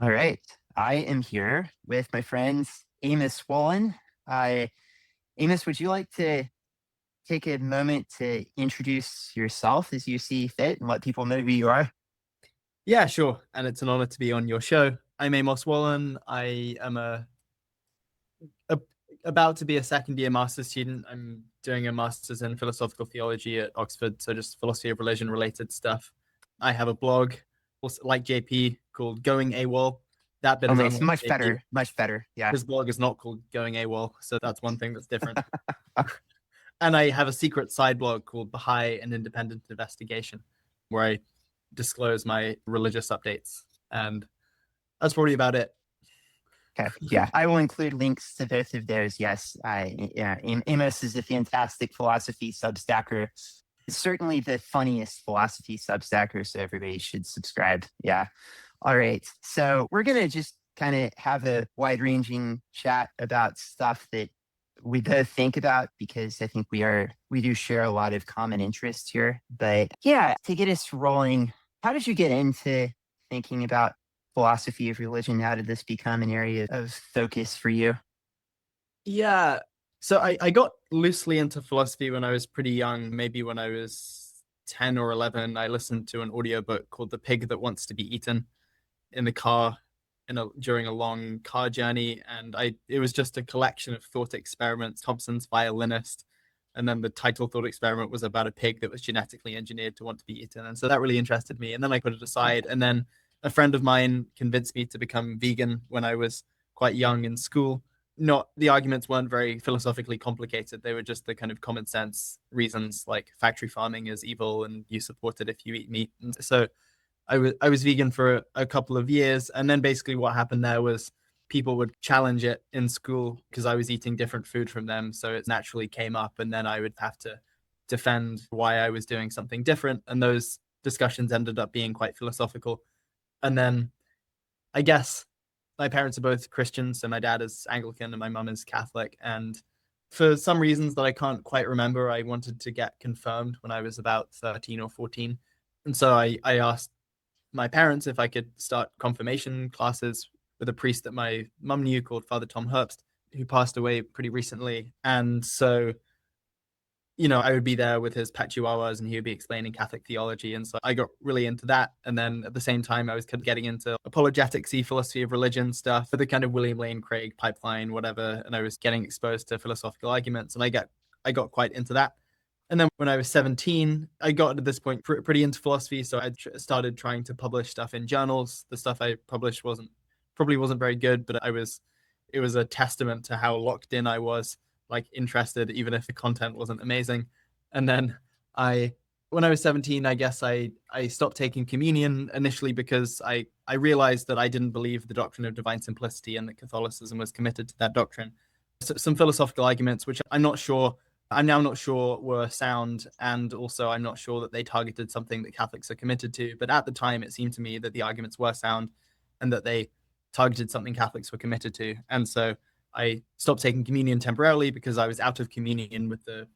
All right. I am here with my friends Amos Wollen. I Amos, would you like to take a moment to introduce yourself as you see fit and let people know who you are? Yeah, sure. And it's an honor to be on your show. I'm Amos Wollen. I am a about to be a second year master's student. I'm doing a master's in philosophical theology at Oxford, so just philosophy of religion related stuff. I have a blog, also like JP, called Going AWOL. That bit Oh, is it's unlike much JP. better. Much better. Yeah. His blog is not called Going AWOL, so that's one thing that's different. And I have a secret side blog called Baha'i and Independent Investigation, where I disclose my religious updates. And that's probably about it. Okay. Yeah. I will include links to both of those. Yes. Amos is a fantastic philosophy substacker. Certainly the funniest philosophy substacker, so everybody should subscribe. Yeah. All right. So we're going to just kind of have a wide ranging chat about stuff that we both think about because I think we do share a lot of common interests here. But yeah, to get us rolling, how did you get into thinking about philosophy of religion? How did this become an area of focus for you? Yeah. So I got loosely into philosophy when I was pretty young, maybe when I was 10 or 11. I listened to an audiobook called The Pig That Wants to Be Eaten in the car during a long car journey. And it was just a collection of thought experiments, Thompson's violinist. And then the title thought experiment was about a pig that was genetically engineered to want to be eaten. And so that really interested me. And then I put it aside. And then a friend of mine convinced me to become vegan when I was quite young in school. Not The arguments weren't very philosophically complicated. They were just the kind of common sense reasons, like factory farming is evil and you support it if you eat meat. And so I was vegan for a couple of years, and then basically what happened there was people would challenge it in school because I was eating different food from them, so it naturally came up, and then I would have to defend why I was doing something different, and those discussions ended up being quite philosophical. And then I guess my parents are both Christians, so my dad is Anglican and my mum is Catholic, and for some reasons that I can't quite remember, I wanted to get confirmed when I was about 13 or 14. And so I asked my parents if I could start confirmation classes with a priest that my mum knew called Father Tom Herbst, who passed away pretty recently. And so, I would be there with his pet chihuahuas and he would be explaining Catholic theology. And so I got really into that. And then at the same time, I was kind of getting into apologetics, philosophy of religion stuff, for the kind of William Lane Craig pipeline, whatever. And I was getting exposed to philosophical arguments and I got quite into that. And then when I was 17, I got at this point pretty into philosophy. So I started trying to publish stuff in journals. The stuff I published probably wasn't very good, but it was a testament to how locked in I was, like interested, even if the content wasn't amazing. And then I, when I was 17, I guess I stopped taking communion initially because I realized that I didn't believe the doctrine of divine simplicity and that Catholicism was committed to that doctrine. So some philosophical arguments, which I'm now not sure were sound, and also I'm not sure that they targeted something that Catholics are committed to. But at the time, it seemed to me that the arguments were sound and that they targeted something Catholics were committed to. And so I stopped taking communion temporarily because I was out of communion with the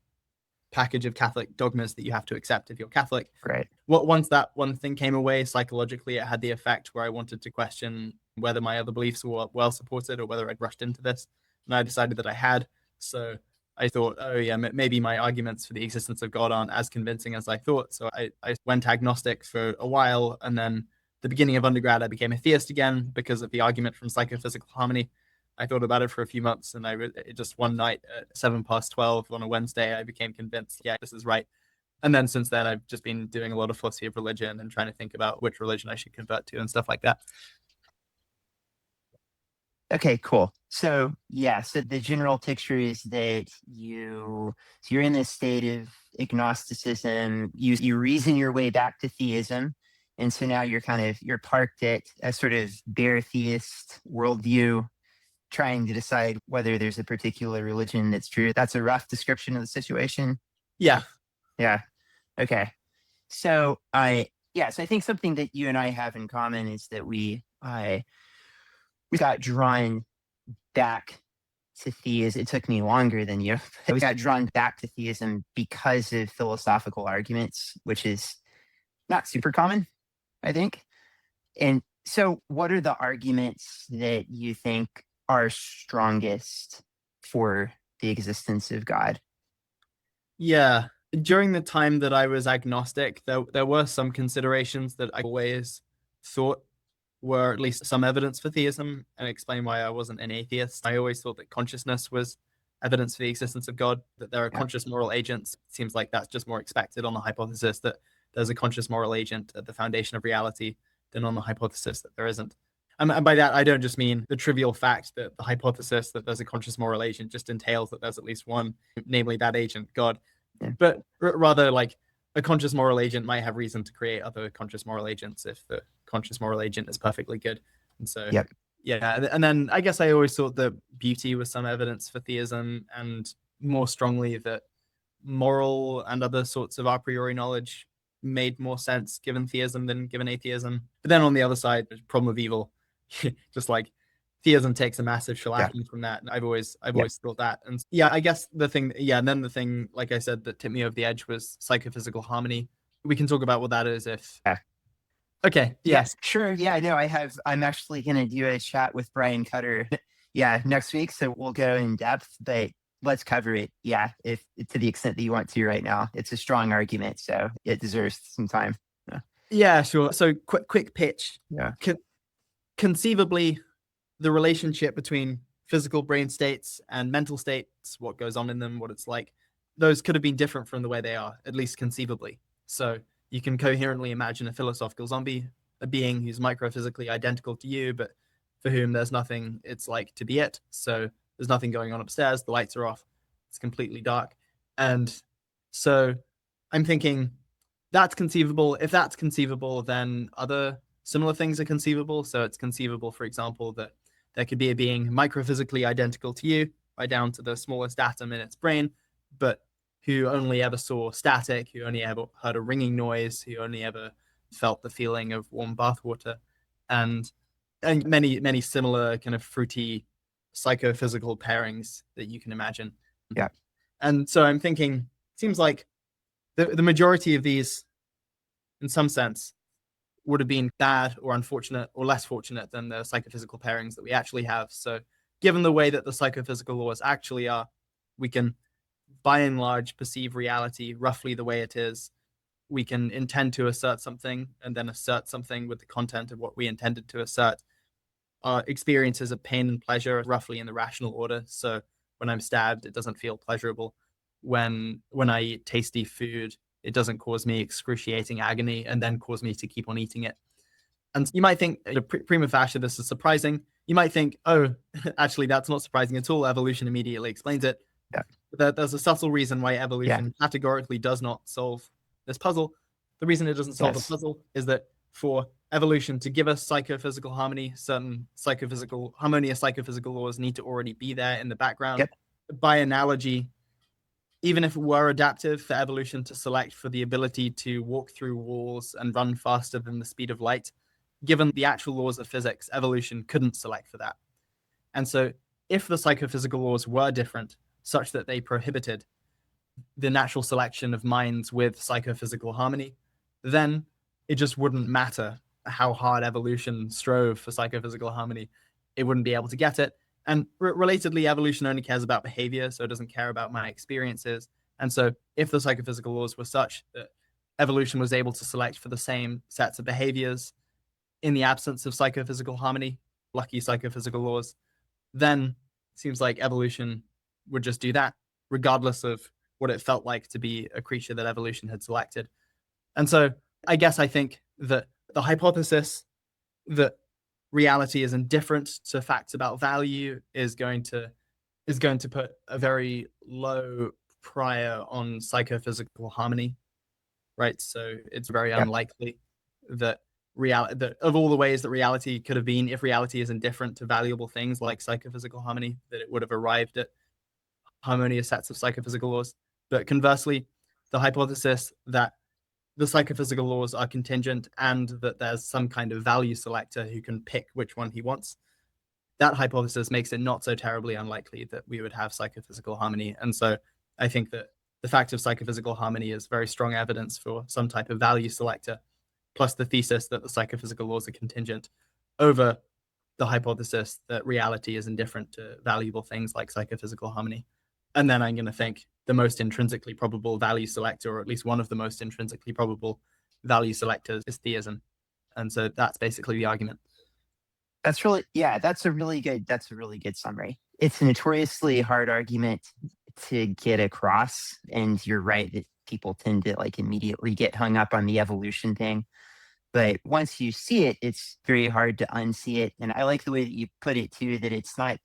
package of Catholic dogmas that you have to accept if you're Catholic. Right. Once that one thing came away, psychologically, it had the effect where I wanted to question whether my other beliefs were well supported or whether I'd rushed into this. And I decided that I had. So I thought, oh yeah, maybe my arguments for the existence of God aren't as convincing as I thought. So I went agnostic for a while, and then the beginning of undergrad, I became a theist again because of the argument from psychophysical harmony. I thought about it for a few months, and just one night at 7 past 12 on a Wednesday, I became convinced, yeah, this is right. And then since then, I've just been doing a lot of philosophy of religion and trying to think about which religion I should convert to and stuff like that. Okay, cool. So yeah, so the general picture is that you're in this state of agnosticism. You reason your way back to theism, and so now you're parked at a sort of bare theist worldview, trying to decide whether there's a particular religion that's true. That's a rough description of the situation. Yeah. Yeah. Okay. So I think something that you and I have in common is that we got drawn back to theism. It took me longer than you. We got drawn back to theism because of philosophical arguments, which is not super common, I think. And So what are the arguments that you think are strongest for the existence of God? Yeah. During the time that I was agnostic, there were some considerations that I always thought were at least some evidence for theism, and explain why I wasn't an atheist. I always thought that consciousness was evidence for the existence of God, that there are Yeah. conscious moral agents. It seems like that's just more expected on the hypothesis that there's a conscious moral agent at the foundation of reality than on the hypothesis that there isn't. And by that, I don't just mean the trivial fact that the hypothesis that there's a conscious moral agent just entails that there's at least one, namely that agent, God. Yeah. But rather, like, a conscious moral agent might have reason to create other conscious moral agents if the conscious moral agent is perfectly good. And so, Yep. yeah. And then I guess I always thought that beauty was some evidence for theism, and more strongly that moral and other sorts of a priori knowledge made more sense given theism than given atheism. But then on the other side, there's problem of evil. Just like theism takes a massive shellacking from that. And I've always thought that. And yeah, I guess the thing, and then the thing, like I said, that tipped me over the edge was psychophysical harmony. We can talk about what that is if. Yeah. Okay. Yes, sure. Yeah, no, I'm actually going to do a chat with Brian Cutter, next week. So we'll go in depth, but let's cover it. Yeah, if to the extent that you want to right now. It's a strong argument, so it deserves some time. Yeah, sure. So quick pitch. Yeah. Conceivably, the relationship between physical brain states and mental states, what goes on in them, what it's like, those could have been different from the way they are, at least conceivably. So you can coherently imagine a philosophical zombie, a being who's microphysically identical to you, but for whom there's nothing it's like to be it. So there's nothing going on upstairs, the lights are off, it's completely dark. And so I'm thinking that's conceivable. If that's conceivable, then other similar things are conceivable. So it's conceivable, for example, that there could be a being microphysically identical to you, right down to the smallest atom in its brain, but who only ever saw static, who only ever heard a ringing noise, who only ever felt the feeling of warm bathwater, and many similar kind of fruity psychophysical pairings that you can imagine. Yeah. And so I'm thinking, it seems like the majority of these, in some sense, would have been bad or unfortunate or less fortunate than the psychophysical pairings that we actually have. So given the way that the psychophysical laws actually are, we can, by and large, perceive reality roughly the way it is. We can intend to assert something and then assert something with the content of what we intended to assert. Our experiences of pain and pleasure are roughly in the rational order. So when I'm stabbed, it doesn't feel pleasurable. When I eat tasty food, it doesn't cause me excruciating agony and then cause me to keep on eating it. And you might think, prima facie, this is surprising. You might think, oh, actually, that's not surprising at all. Evolution immediately explains it. Yeah. But there's a subtle reason why evolution categorically does not solve this puzzle. The reason it doesn't solve the puzzle is that for evolution to give us psychophysical harmony, certain harmonious psychophysical laws need to already be there in the background. Yep. By analogy, even if it were adaptive for evolution to select for the ability to walk through walls and run faster than the speed of light, given the actual laws of physics, evolution couldn't select for that. And so if the psychophysical laws were different, such that they prohibited the natural selection of minds with psychophysical harmony, then it just wouldn't matter how hard evolution strove for psychophysical harmony. It wouldn't be able to get it. And relatedly, evolution only cares about behavior, so it doesn't care about my experiences. And so if the psychophysical laws were such that evolution was able to select for the same sets of behaviors in the absence of psychophysical harmony, lucky psychophysical laws, then it seems like evolution would just do that, regardless of what it felt like to be a creature that evolution had selected. And so I guess I think that the hypothesis that reality is indifferent to facts about value is going to put a very low prior on psychophysical harmony, right? So it's very unlikely that that of all the ways that reality could have been, if reality is indifferent to valuable things like psychophysical harmony, that it would have arrived at harmonious sets of psychophysical laws. But conversely, the hypothesis that the psychophysical laws are contingent and that there's some kind of value selector who can pick which one he wants, that hypothesis makes it not so terribly unlikely that we would have psychophysical harmony. And so I think that the fact of psychophysical harmony is very strong evidence for some type of value selector, plus the thesis that the psychophysical laws are contingent, over the hypothesis that reality is indifferent to valuable things like psychophysical harmony. And then I'm going to think the most intrinsically probable value selector, or at least one of the most intrinsically probable value selectors, is theism. And so that's basically the argument. That's really, yeah, that's a really good summary. It's a notoriously hard argument to get across. And you're right that people tend to like immediately get hung up on the evolution thing. But once you see it, it's very hard to unsee it. And I like the way that you put it too, that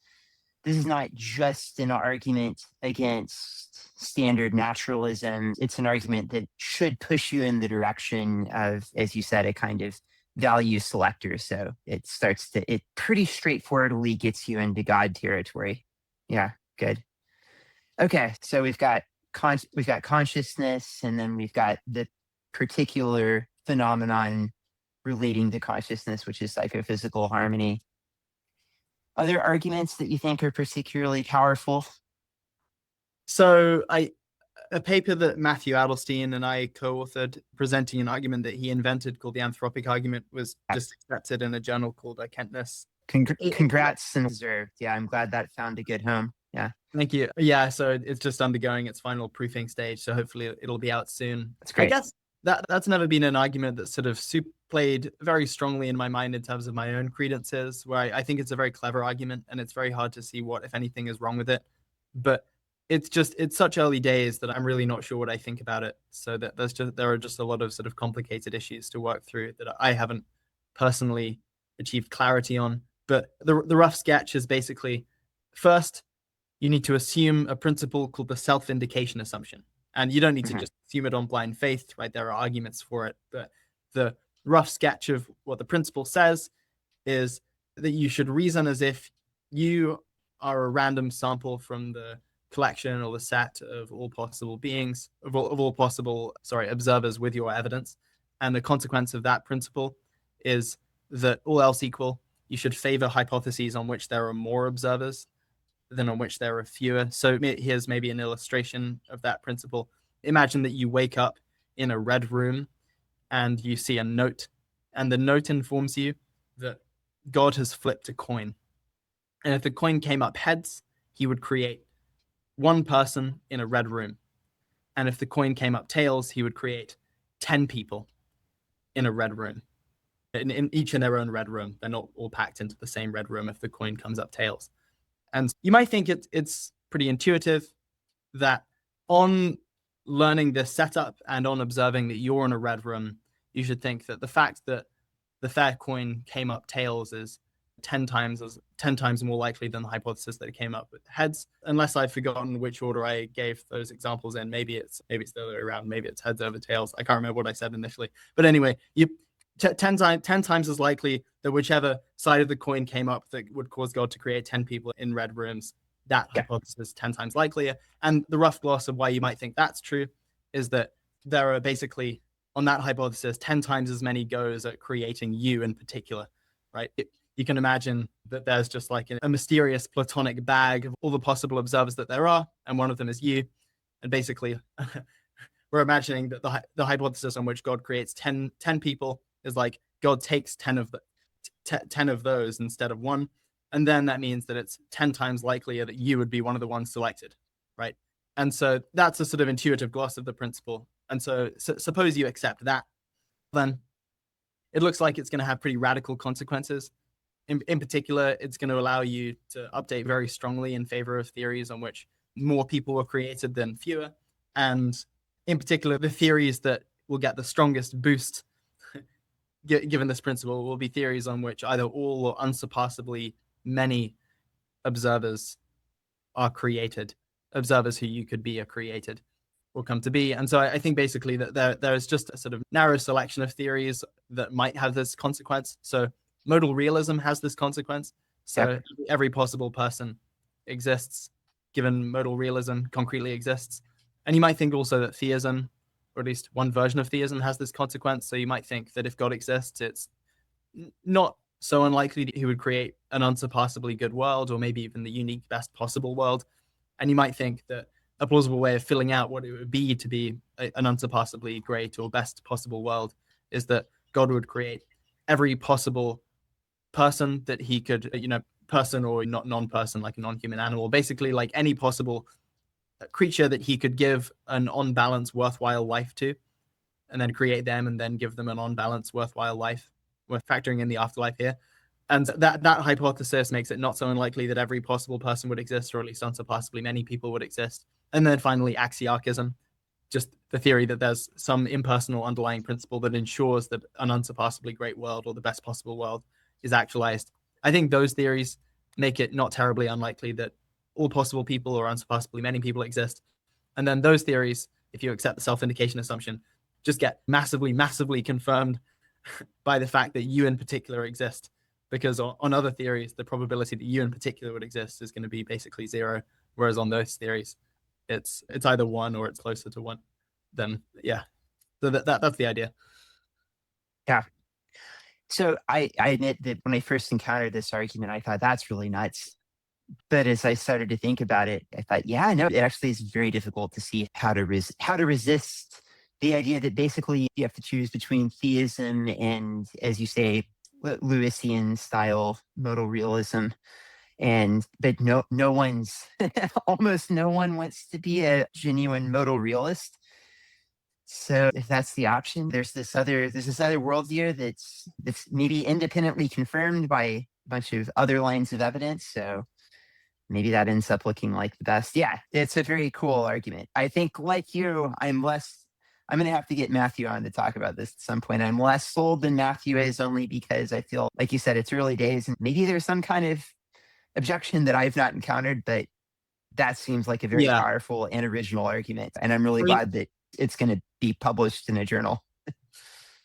this is not just an argument against standard naturalism. It's an argument that should push you in the direction of, as you said, a kind of value selector. So it pretty straightforwardly gets you into God territory. Yeah, good. Okay, so we've got consciousness, and then we've got the particular phenomenon relating to consciousness, which is psychophysical harmony. Other arguments that you think are particularly powerful? So a paper that Matthew Adelstein and I co-authored presenting an argument that he invented called the anthropic argument was just accepted in a journal called Kentness. Congrats and deserved. Yeah, I'm glad that found a good home. Yeah. Thank you. Yeah, so it's just undergoing its final proofing stage, so hopefully it'll be out soon. That's great. I guess that's never been an argument that sort of played very strongly in my mind in terms of my own credences, where I think it's a very clever argument and it's very hard to see what, if anything, is wrong with it. But it's such early days that I'm really not sure what I think about it. So that there are just a lot of sort of complicated issues to work through that I haven't personally achieved clarity on. But the rough sketch is basically, first, you need to assume a principle called the self-indication assumption. And you don't need to just assume it on blind faith, right? There are arguments for it. But the rough sketch of what the principle says is that you should reason as if you are a random sample from the collection or the set of all possible beings, of all possible observers with your evidence. And the consequence of that principle is that, all else equal, you should favor hypotheses on which there are more observers than on which there are fewer. So here's maybe an illustration of that principle. Imagine that you wake up in a red room and you see a note, and the note informs you that God has flipped a coin. And if the coin came up heads, he would create one person in a red room. And if the coin came up tails, he would create 10 people in a red room, in each in their own red room. They're not all packed into the same red room if the coin comes up tails. And you might think it's pretty intuitive that on learning this setup and on observing that you're in a red room, you should think that the fact that the fair coin came up tails is 10 times more likely than the hypothesis that it came up with heads. Unless I've forgotten which order I gave those examples in. Maybe it's the other way around. Maybe it's heads over tails. I can't remember what I said initially. But anyway, 10 times as likely that whichever side of the coin came up that would cause God to create 10 people in red rooms, that hypothesis 10 times likelier. And the rough gloss of why you might think that's true is that there are basically, on that hypothesis, 10 times as many goes at creating you in particular, right? You can imagine that there's just like a mysterious platonic bag of all the possible observers that there are, and one of them is you. And basically, we're imagining that the hypothesis on which God creates 10 people is like God takes 10 of those instead of one. And then that means that it's 10 times likelier that you would be one of the ones selected, right? And so that's a sort of intuitive gloss of the principle. And so suppose you accept that, then it looks like it's going to have pretty radical consequences. In particular, it's going to allow you to update very strongly in favor of theories on which more people were created than fewer. And in particular, the theories that will get the strongest boost given this principle will be theories on which either all or unsurpassably many observers are created. Observers who you could be are created or come to be. And so I think basically that there is just a sort of narrow selection of theories that might have this consequence. So modal realism has this consequence. So every possible person exists, given modal realism concretely exists. And you might think also that theism, or at least one version of theism, has this consequence. So you might think that if God exists, it's not so unlikely that he would create an unsurpassably good world, or maybe even the unique best possible world. And you might think that a plausible way of filling out what it would be to be an unsurpassably great or best possible world is that God would create every possible person that he could, person or not non-person, like a non-human animal, basically like any possible creature that he could give an on balance worthwhile life to, and then create them and then give them an on balance worthwhile life. We're factoring in the afterlife here. And that hypothesis makes it not so unlikely that every possible person would exist, or at least unsurpassably many people would exist. And then finally, axiarchism, just the theory that there's some impersonal underlying principle that ensures that an unsurpassably great world, or the best possible world, is actualized. I think those theories make it not terribly unlikely that all possible people or unsurpassably many people exist. And then those theories, if you accept the self-indication assumption, just get massively, massively confirmed by the fact that you in particular exist. Because on other theories, the probability that you in particular would exist is going to be basically zero. Whereas on those theories, it's either one or it's closer to one. Then yeah, so that's the idea. Yeah. So I admit that when I first encountered this argument, I thought that's really nuts. But as I started to think about it, I thought, yeah, no, it actually is very difficult to see how to resist the idea that basically you have to choose between theism and, as you say, Lewisian style modal realism. But no one's almost no one wants to be a genuine modal realist. So if that's the option, there's this other worldview that's maybe independently confirmed by a bunch of other lines of evidence. So maybe that ends up looking like the best. Yeah, it's a very cool argument. I think, like you, I'm going to have to get Matthew on to talk about this at some point. I'm less sold than Matthew is, only because I feel, like you said, it's early days and maybe there's some kind of objection that I've not encountered, but that seems like a very powerful and original argument. And I'm really glad that it's going to be published in a journal.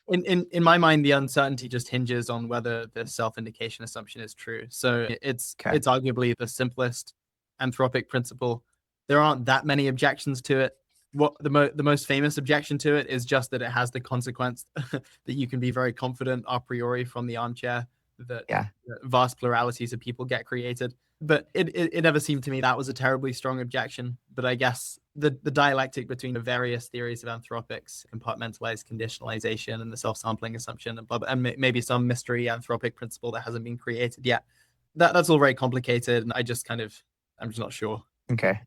In my mind, the uncertainty just hinges on whether the self-indication assumption is true. So it's arguably the simplest anthropic principle. There aren't that many objections to it. What the most famous objection to it is just that it has the consequence that you can be very confident a priori from the armchair that vast pluralities of people get created. But it never seemed to me that was a terribly strong objection. But I guess the dialectic between the various theories of anthropics, compartmentalized conditionalization and the self-sampling assumption, and maybe some mystery anthropic principle that hasn't been created yet, that's all very complicated. And I'm just not sure. Okay.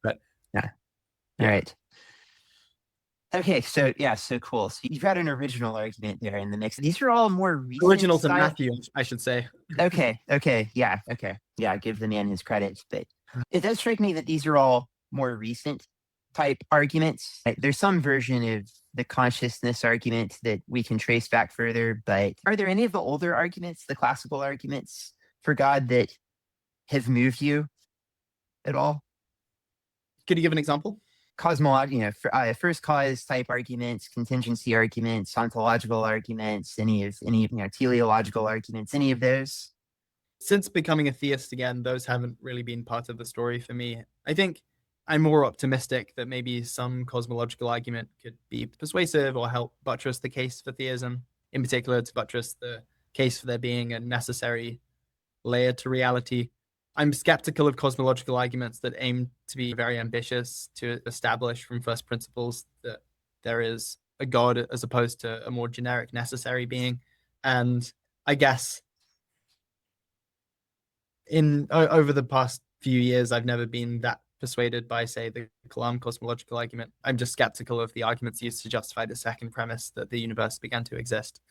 But yeah. All right. Okay, so cool. So you've got an original argument there in the mix. These are all more recent. Original to Matthew, I should say. Okay. Yeah. Give the man his credit. But it does strike me that these are all more recent type arguments. There's some version of the consciousness argument that we can trace back further, but are there any of the older arguments, the classical arguments for God, that have moved you at all? Could you give an example? Cosmology, first cause type arguments, contingency arguments, ontological arguments, any teleological arguments, any of those? Since becoming a theist again, those haven't really been part of the story for me. I think I'm more optimistic that maybe some cosmological argument could be persuasive or help buttress the case for theism, in particular to buttress the case for there being a necessary layer to reality. I'm skeptical of cosmological arguments that aim to be very ambitious, to establish from first principles that there is a God as opposed to a more generic necessary being. And I guess over the past few years, I've never been that persuaded by, say, the Kalam cosmological argument. I'm just skeptical of the arguments used to justify the second premise that the universe began to exist.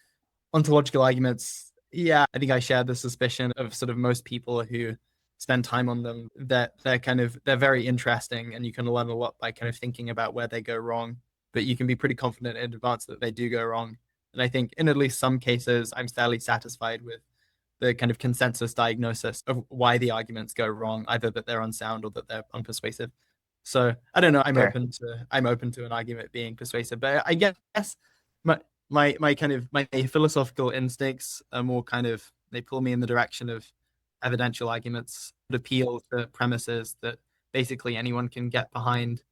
Ontological arguments, I think I share the suspicion of sort of most people who spend time on them, that they're very interesting and you can learn a lot by kind of thinking about where they go wrong, but you can be pretty confident in advance that they do go wrong. And I think in at least some cases, I'm fairly satisfied with the kind of consensus diagnosis of why the arguments go wrong, either that they're unsound or that they're unpersuasive. So I don't know. I'm open to an argument being persuasive, but I guess my philosophical instincts are more they pull me in the direction of evidential arguments that appeal to premises that basically anyone can get behind,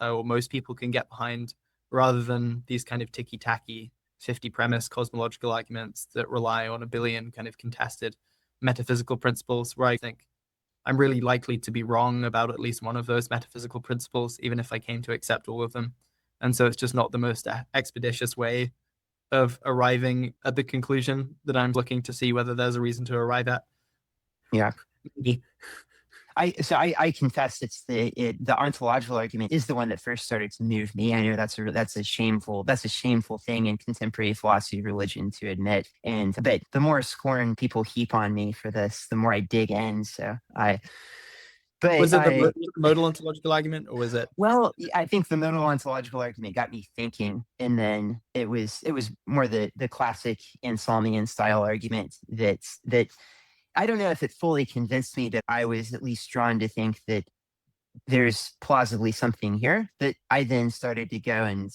or most people can get behind, rather than these kind of ticky-tacky 50 premise cosmological arguments that rely on a billion kind of contested metaphysical principles, where I think I'm really likely to be wrong about at least one of those metaphysical principles, even if I came to accept all of them. And so it's just not the most expeditious way of arriving at the conclusion that I'm looking to see whether there's a reason to arrive at. Yeah. Maybe. I confess the ontological argument is the one that first started to move me. I know that's a shameful thing in contemporary philosophy of religion to admit. But the more scorn people heap on me for this, the more I dig in. Was it the modal ontological argument, or was it? Well, I think the modal ontological argument got me thinking, and then it was more the classic Anselmian style argument that I don't know if it fully convinced me, but I was at least drawn to think that there's plausibly something here. That I then started to go and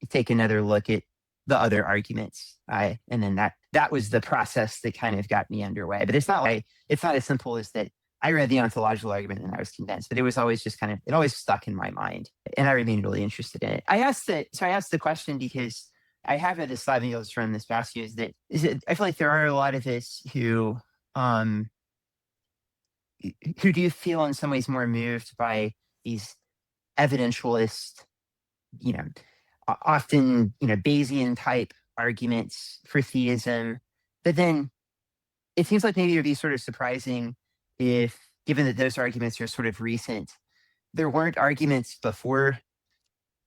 take another look at the other arguments. And then that was the process that kind of got me underway. But it's not as simple as that. I read the ontological argument and I was convinced, but it was always just it always stuck in my mind, and I remained really interested in it. I asked the question because I have read this slide videos from this past year. I feel like there are a lot of us who do you feel in some ways more moved by these evidentialist, often, Bayesian type arguments for theism, but then it seems like maybe it would be sort of surprising if, given that those arguments are sort of recent, there weren't arguments before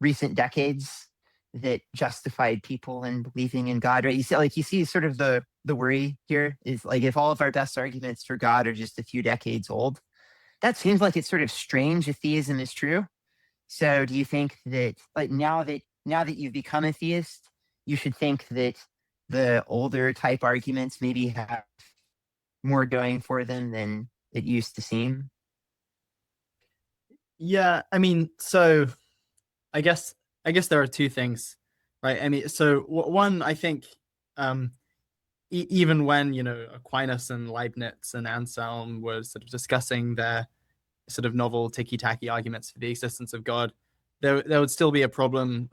recent decades that justified people in believing in God, right? You see sort of the worry here is like, if all of our best arguments for God are just a few decades old, that seems like it's sort of strange if theism is true. So do you think that, like, now that you've become a theist, you should think that the older type arguments maybe have more going for them than it used to seem? Yeah, I mean, so I guess there are two things, right? I mean, so one, I think, even when Aquinas and Leibniz and Anselm were sort of discussing their sort of novel ticky-tacky arguments for the existence of God, there would still be a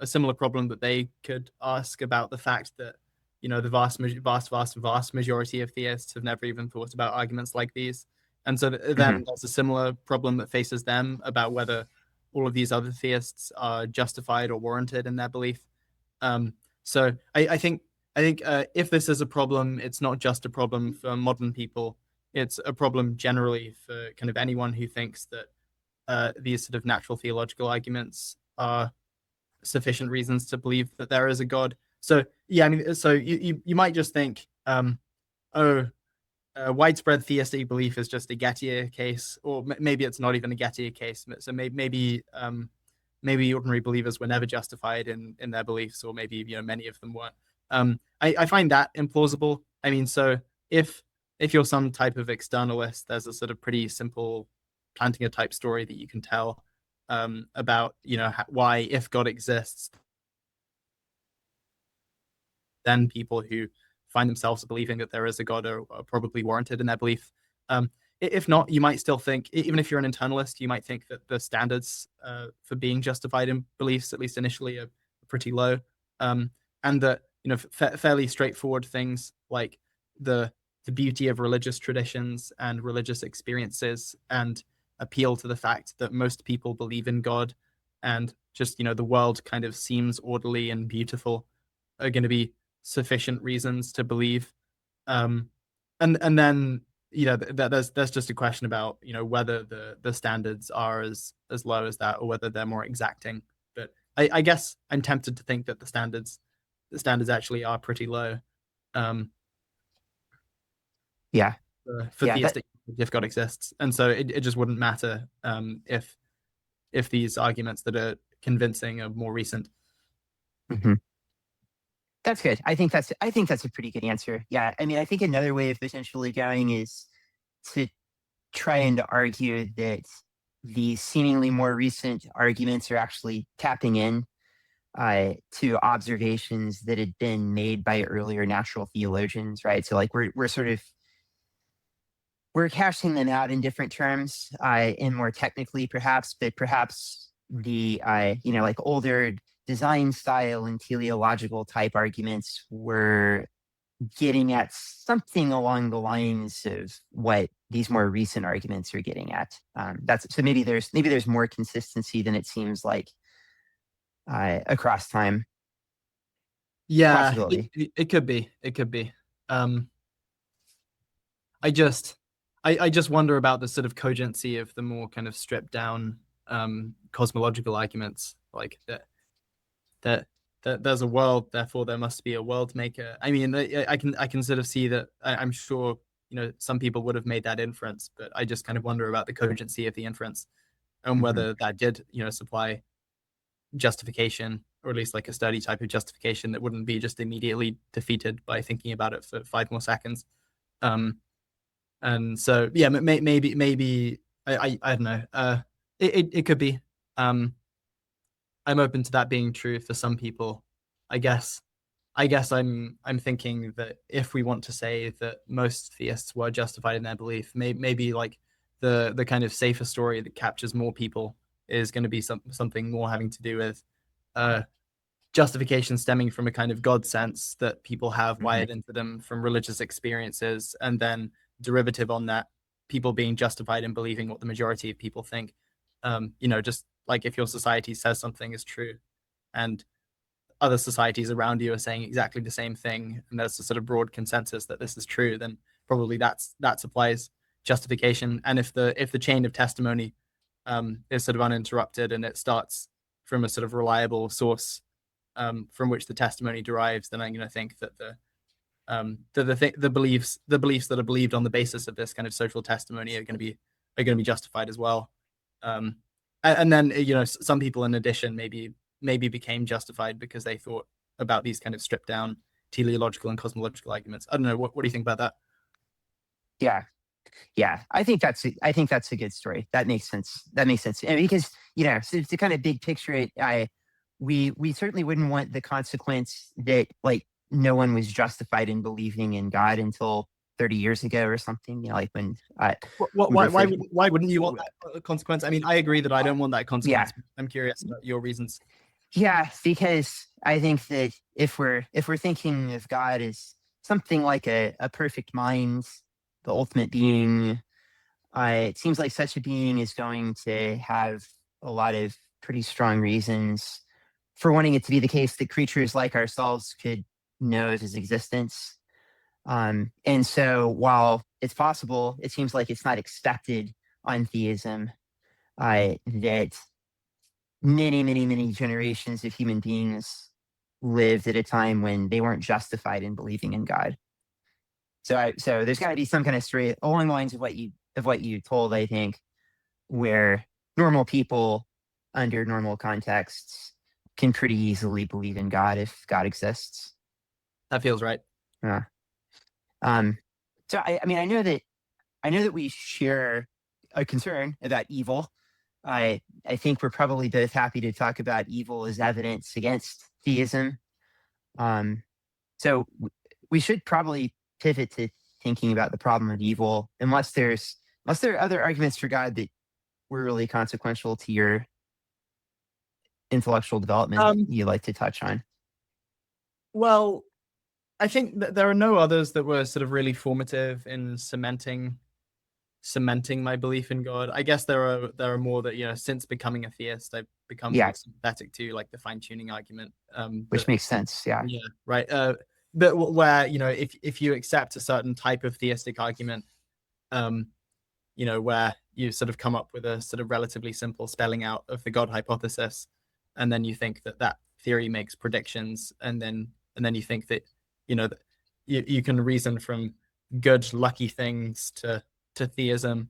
similar problem that they could ask about the fact that the vast majority of theists have never even thought about arguments like these. And so then there's a similar problem that faces them about whether all of these other theists are justified or warranted in their belief. So I think if this is a problem, it's not just a problem for modern people. It's a problem generally for kind of anyone who thinks that these sort of natural theological arguments are sufficient reasons to believe that there is a God. So yeah, I mean, so you might just think, widespread theistic belief is just a Gettier case, or maybe it's not even a Gettier case. So maybe ordinary believers were never justified in their beliefs, or maybe many of them weren't. I find that implausible. I mean, so if you're some type of externalist, there's a sort of pretty simple planting a type story that you can tell about why, if God exists, then people who find themselves believing that there is a God are probably warranted in their belief. If not, you might still think, even if you're an internalist, you might think that the standards for being justified in beliefs, at least initially, are pretty low, and that fairly straightforward things like the beauty of religious traditions and religious experiences, and appeal to the fact that most people believe in God, and just the world kind of seems orderly and beautiful, are going to be sufficient reasons to believe. And then there's just a question about whether the standards are as low as that, or whether they're more exacting. But I guess I'm tempted to think that the standards actually are pretty low. Yeah. For theistic, if God exists, and so it just wouldn't matter if these arguments that are convincing are more recent. Mm-hmm. That's good. I think that's a pretty good answer. Yeah. I mean, I think another way of potentially going is to try and argue that the seemingly more recent arguments are actually tapping in to observations that had been made by earlier natural theologians, right? So like we're cashing them out in different terms and more technically perhaps, but perhaps the like older design style and teleological type arguments were getting at something along the lines of what these more recent arguments are getting at. So maybe there's more consistency than it seems like across time. Yeah, possibility. it could be. It could be. Um, I just I just wonder about the sort of cogency of the more kind of stripped down cosmological arguments, like that that there's a world, therefore there must be a world maker. I mean, I can sort of see that. I'm sure some people would have made that inference, but I just kind of wonder about the cogency of the inference and Hmm. whether that did supply justification, or at least like a sturdy type of justification that wouldn't be just immediately defeated by thinking about it for 5 more seconds. Um, and so yeah, maybe I don't know. It could be. Um, I'm open to that being true for some people. I guess I'm thinking that if we want to say that most theists were justified in their belief, maybe like the kind of safer story that captures more people is going to be something more having to do with uh, justification stemming from a kind of God sense that people have Hmm. wired into them from religious experiences, and then derivative on that, people being justified in believing what the majority of people think. Just like if your society says something is true, and other societies around you are saying exactly the same thing, and there's a sort of broad consensus that this is true, then probably that supplies justification. And if the chain of testimony is sort of uninterrupted and it starts from a sort of reliable source from which the testimony derives, then I'm going to think that the beliefs that are believed on the basis of this kind of social testimony are going to be justified as well. Um, and then some people in addition maybe became justified because they thought about these kind of stripped down teleological and cosmological arguments. I don't know. What do you think about that? Yeah. Yeah, I think that's a good story. That makes sense. That makes sense. And because so to kind of big picture it, we certainly wouldn't want the consequence that like no one was justified in believing in God until 30 years ago or something. Like when we were first, Why wouldn't you want that consequence? I mean, I agree that I don't want that yeah, consequence. I'm curious about your reasons. yeah, because I think that if we're thinking of God as something like a perfect mind, the ultimate being, it seems like such a being is going to have a lot of pretty strong reasons for wanting it to be the case that creatures like ourselves could know of his existence. And so while it's possible, it seems like it's not expected on theism that many, many, many generations of human beings lived at a time when they weren't justified in believing in God. So there's got to be some kind of story along the lines of what you told, I think, where normal people under normal contexts can pretty easily believe in God if God exists. That feels right. Yeah. Um, so I mean, I know that we share a concern about evil. I think we're probably both happy to talk about evil as evidence against theism. Um, so we should probably pivot to thinking about the problem of evil, unless there are other arguments for God that were really consequential to your intellectual development Um, you like to touch on. well, I think that there are no others that were sort of really formative in cementing my belief in God. I guess there are more that since becoming a theist, I've become Yeah, more sympathetic to, like the fine tuning argument. which But makes sense. Yeah. yeah, right. But where if you accept a certain type of theistic argument, um, where you sort of come up with a sort of relatively simple spelling out of the God hypothesis, and then you think that that theory makes predictions, and then you think that that you can reason from good lucky things to theism,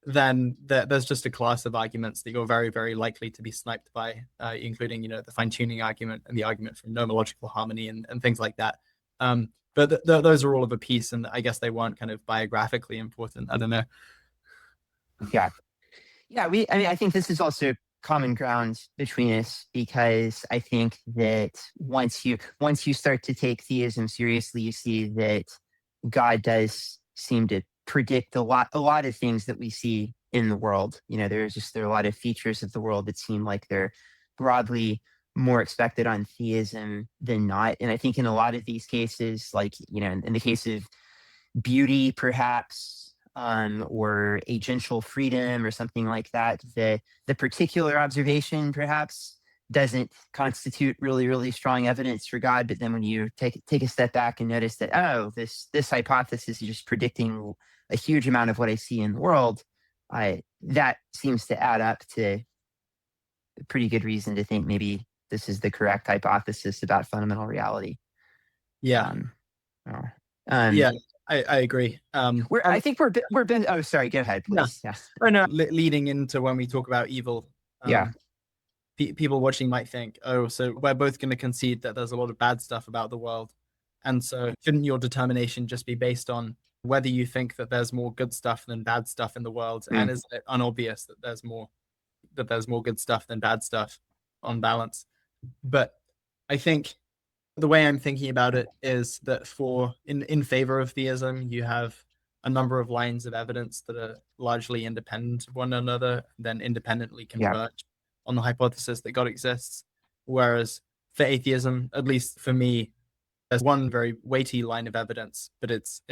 then there's just a class of arguments that you're very, very likely to be sniped by, including, the fine tuning argument and the argument from nomological harmony and things like that. But those are all of a piece, and I guess they weren't kind of biographically important. I don't know. Yeah. Yeah. I mean, I think this is also common ground between us because I think that once you start to take theism seriously, you see that God does seem to predict a lot of things that we see in the world. There are a lot of features of the world that seem like they're broadly more expected on theism than not. And I think in a lot of these cases, like, in the case of beauty, perhaps, or agential freedom or something like that, the particular observation, perhaps, doesn't constitute really, really strong evidence for God. But then when you take a step back and notice that, oh, this hypothesis is just predicting a huge amount of what I see in the world, that seems to add up to a pretty good reason to think maybe this is the correct hypothesis about fundamental reality. Yeah. Yeah, I agree. I think we're been. Oh, sorry. Go ahead, please. Yeah. Oh no. Leading into when we talk about evil, Yeah. People watching might think, oh, so we're both going to concede that there's a lot of bad stuff about the world, and so shouldn't your determination just be based on whether you think that there's more good stuff than bad stuff in the world, and is it unobvious that there's more good stuff than bad stuff on balance? But I think the way I'm thinking about it is that in favor of theism, you have a number of lines of evidence that are largely independent of one another, then independently converge on the hypothesis that God exists. Whereas for atheism, at least for me, there's one very weighty line of evidence, but it's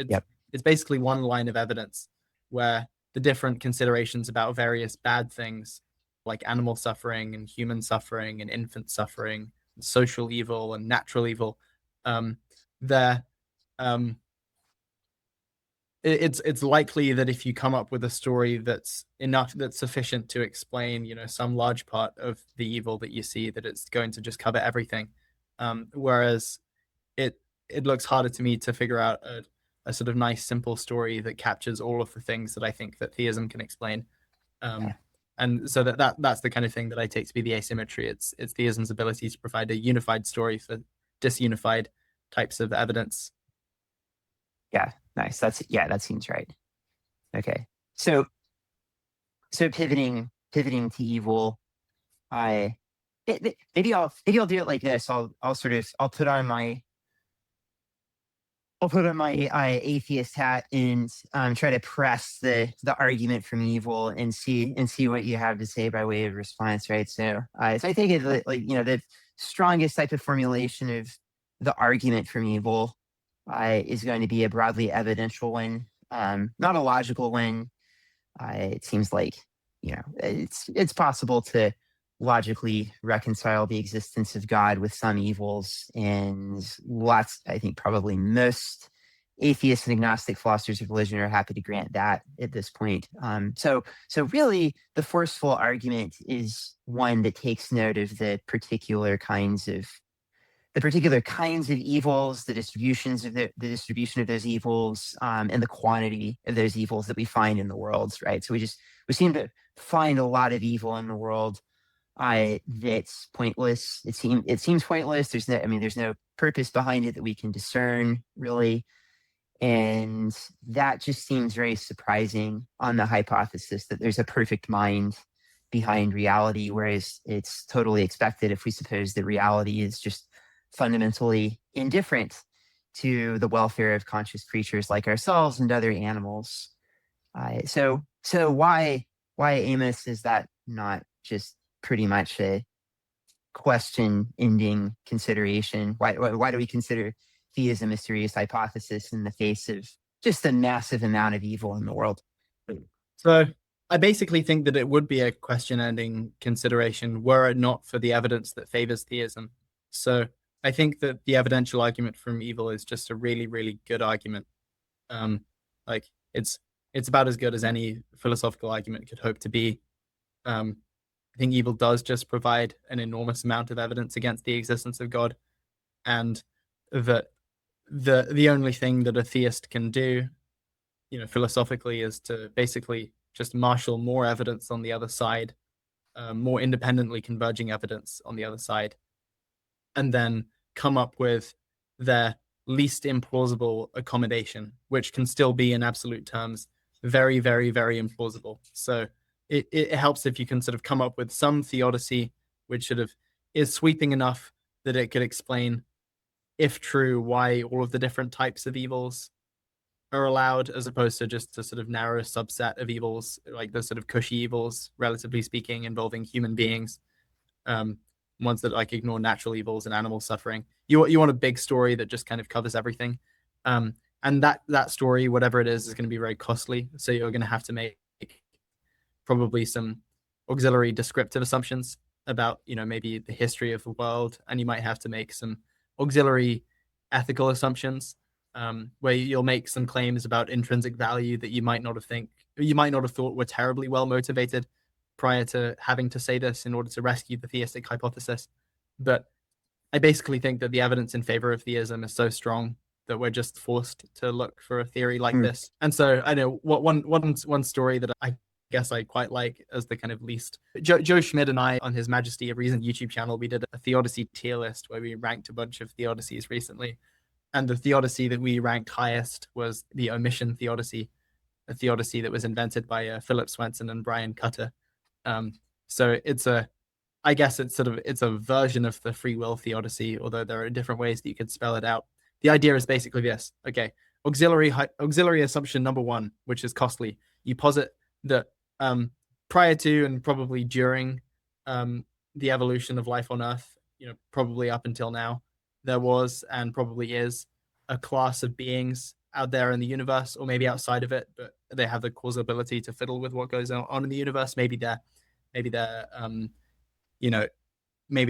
basically one line of evidence where the different considerations about various bad things like animal suffering and human suffering and infant suffering, and social evil and natural evil, it's likely that if you come up with a story that's sufficient to explain, some large part of the evil that you see, that it's going to just cover everything. Whereas it looks harder to me to figure out a sort of nice, simple story that captures all of the things that I think that theism can explain. And so that's the kind of thing that I take to be the asymmetry. It's theism's ability to provide a unified story for disunified types of evidence. Yeah, nice. That seems right. Okay, so pivoting to evil, maybe I'll do it like this. I'll put on my atheist hat and try to press the argument from evil and see what you have to say by way of response, right? So I think it like the strongest type of formulation of the argument from evil is going to be a broadly evidential one, not a logical one. It seems like it's possible to logically reconcile the existence of God with some evils, and I think probably most atheists and agnostic philosophers of religion are happy to grant that at this point. So really, the forceful argument is one that takes note of the particular kinds of evils, the distributions of the distribution of those evils, and the quantity of those evils that we find in the world, right? So we seem to find a lot of evil in the world that's pointless. It seems pointless. There's no purpose behind it that we can discern, really. And that just seems very surprising on the hypothesis that there's a perfect mind behind reality, whereas it's totally expected if we suppose that reality is just fundamentally indifferent to the welfare of conscious creatures like ourselves and other animals. So why, Amos, is that not just pretty much a question-ending consideration? Why do we consider theism a serious hypothesis in the face of just a massive amount of evil in the world? So I basically think that it would be a question-ending consideration were it not for the evidence that favors theism. So I think that the evidential argument from evil is just a really, really good argument. Like it's about as good as any philosophical argument could hope to be. I think evil does just provide an enormous amount of evidence against the existence of God, and that the only thing that a theist can do, philosophically, is to basically just marshal more evidence on the other side, more independently converging evidence on the other side, and then come up with their least implausible accommodation, which can still be, in absolute terms, very, very, very implausible. So it helps if you can sort of come up with some theodicy which sort of is sweeping enough that it could explain, if true, why all of the different types of evils are allowed, as opposed to just a sort of narrow subset of evils, like the sort of cushy evils, relatively speaking, involving human beings. Ones that like ignore natural evils and animal suffering. You want a big story that just kind of covers everything. And that story, whatever it is going to be very costly. So you're going to have to make probably some auxiliary descriptive assumptions. about, maybe the history of the world, and you might have to make some auxiliary ethical assumptions, where you'll make some claims about intrinsic value that you might not have thought were terribly well motivated prior to having to say this in order to rescue the theistic hypothesis. But I basically think that the evidence in favor of theism is so strong that we're just forced to look for a theory like this. And so I know one story that I guess I quite like as the kind of least. Joe Schmidt and I, on his Majesty of Reason YouTube channel, we did a theodicy tier list where we ranked a bunch of theodicies recently. And the theodicy that we ranked highest was the omission theodicy, a theodicy that was invented by Philip Swenson and Brian Cutter. So I guess it's a version of the free will theodicy, although there are different ways that you could spell it out. The idea is basically this. Okay, auxiliary assumption number one, which is costly. You posit that prior to and probably during the evolution of life on Earth, probably up until now, there was and probably is a class of beings out there in the universe, or maybe outside of it, but they have the causal ability to fiddle with what goes on in the universe. Maybe they're maybe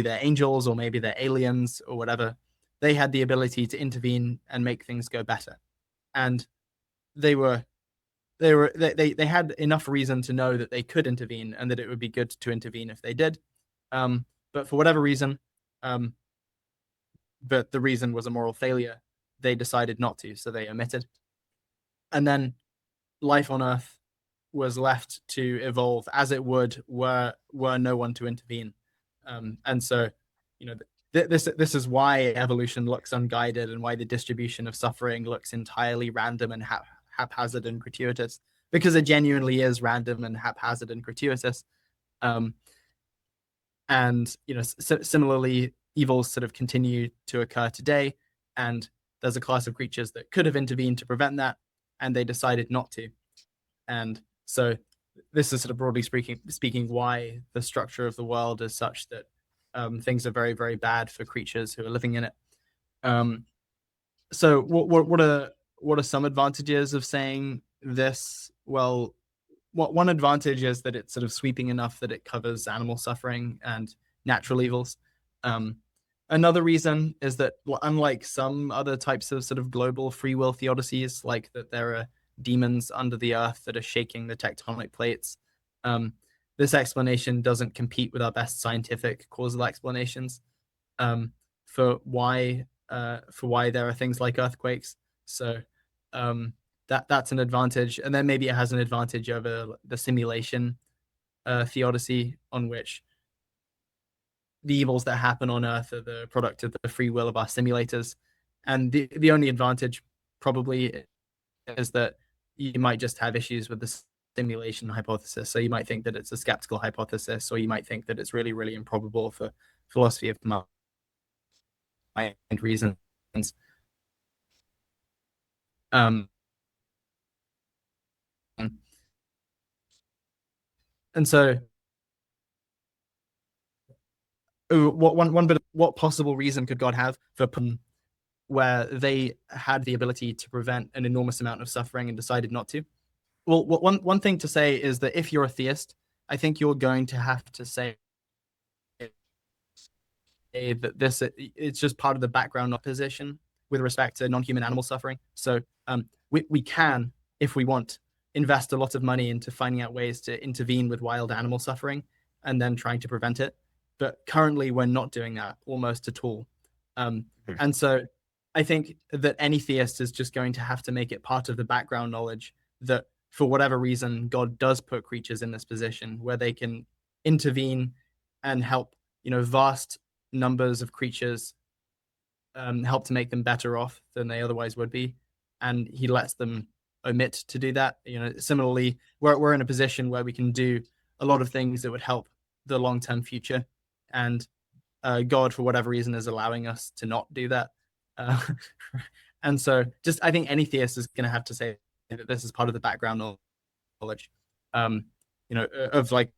they're angels, or maybe they're aliens, or whatever. They had the ability to intervene and make things go better, and they had enough reason to know that they could intervene and that it would be good to intervene if they did. But for whatever reason, but the reason was a moral failure, they decided not to, so they omitted. And then life on Earth was left to evolve as it would were no one to intervene. And so, this is why evolution looks unguided, and why the distribution of suffering looks entirely random and haphazard and gratuitous, because it genuinely is random and haphazard and gratuitous. And similarly, evils sort of continue to occur today, and there's a class of creatures that could have intervened to prevent that, and they decided not to. And so this is sort of broadly speaking why the structure of the world is such that things are very, very bad for creatures who are living in it. So what are some advantages of saying this? Well, one advantage is that it's sort of sweeping enough that it covers animal suffering and natural evils. Another reason is that, unlike some other types of sort of global free will theodicies, like that there are demons under the earth that are shaking the tectonic plates, this explanation doesn't compete with our best scientific causal explanations for why there are things like earthquakes. So that's an advantage. And then maybe it has an advantage over the simulation theodicy, on which the evils that happen on Earth are the product of the free will of our simulators. And the only advantage probably is that you might just have issues with the simulation hypothesis. So you might think that it's a skeptical hypothesis, or you might think that it's really, really improbable for philosophy of mind reasons. And so what possible reason could God have for where they had the ability to prevent an enormous amount of suffering and decided not to? Well, one thing to say is that if you're a theist, I think you're going to have to say that it's just part of the background opposition with respect to non-human animal suffering. So we can, if we want, invest a lot of money into finding out ways to intervene with wild animal suffering and then trying to prevent it. But currently, we're not doing that almost at all. And so I think that any theist is just going to have to make it part of the background knowledge that, for whatever reason, God does put creatures in this position where they can intervene and help, vast numbers of creatures, help to make them better off than they otherwise would be. And he lets them omit to do that. Similarly, we're in a position where we can do a lot of things that would help the long-term future. And God, for whatever reason, is allowing us to not do that. And so I think any theist is going to have to say that this is part of the background knowledge, of like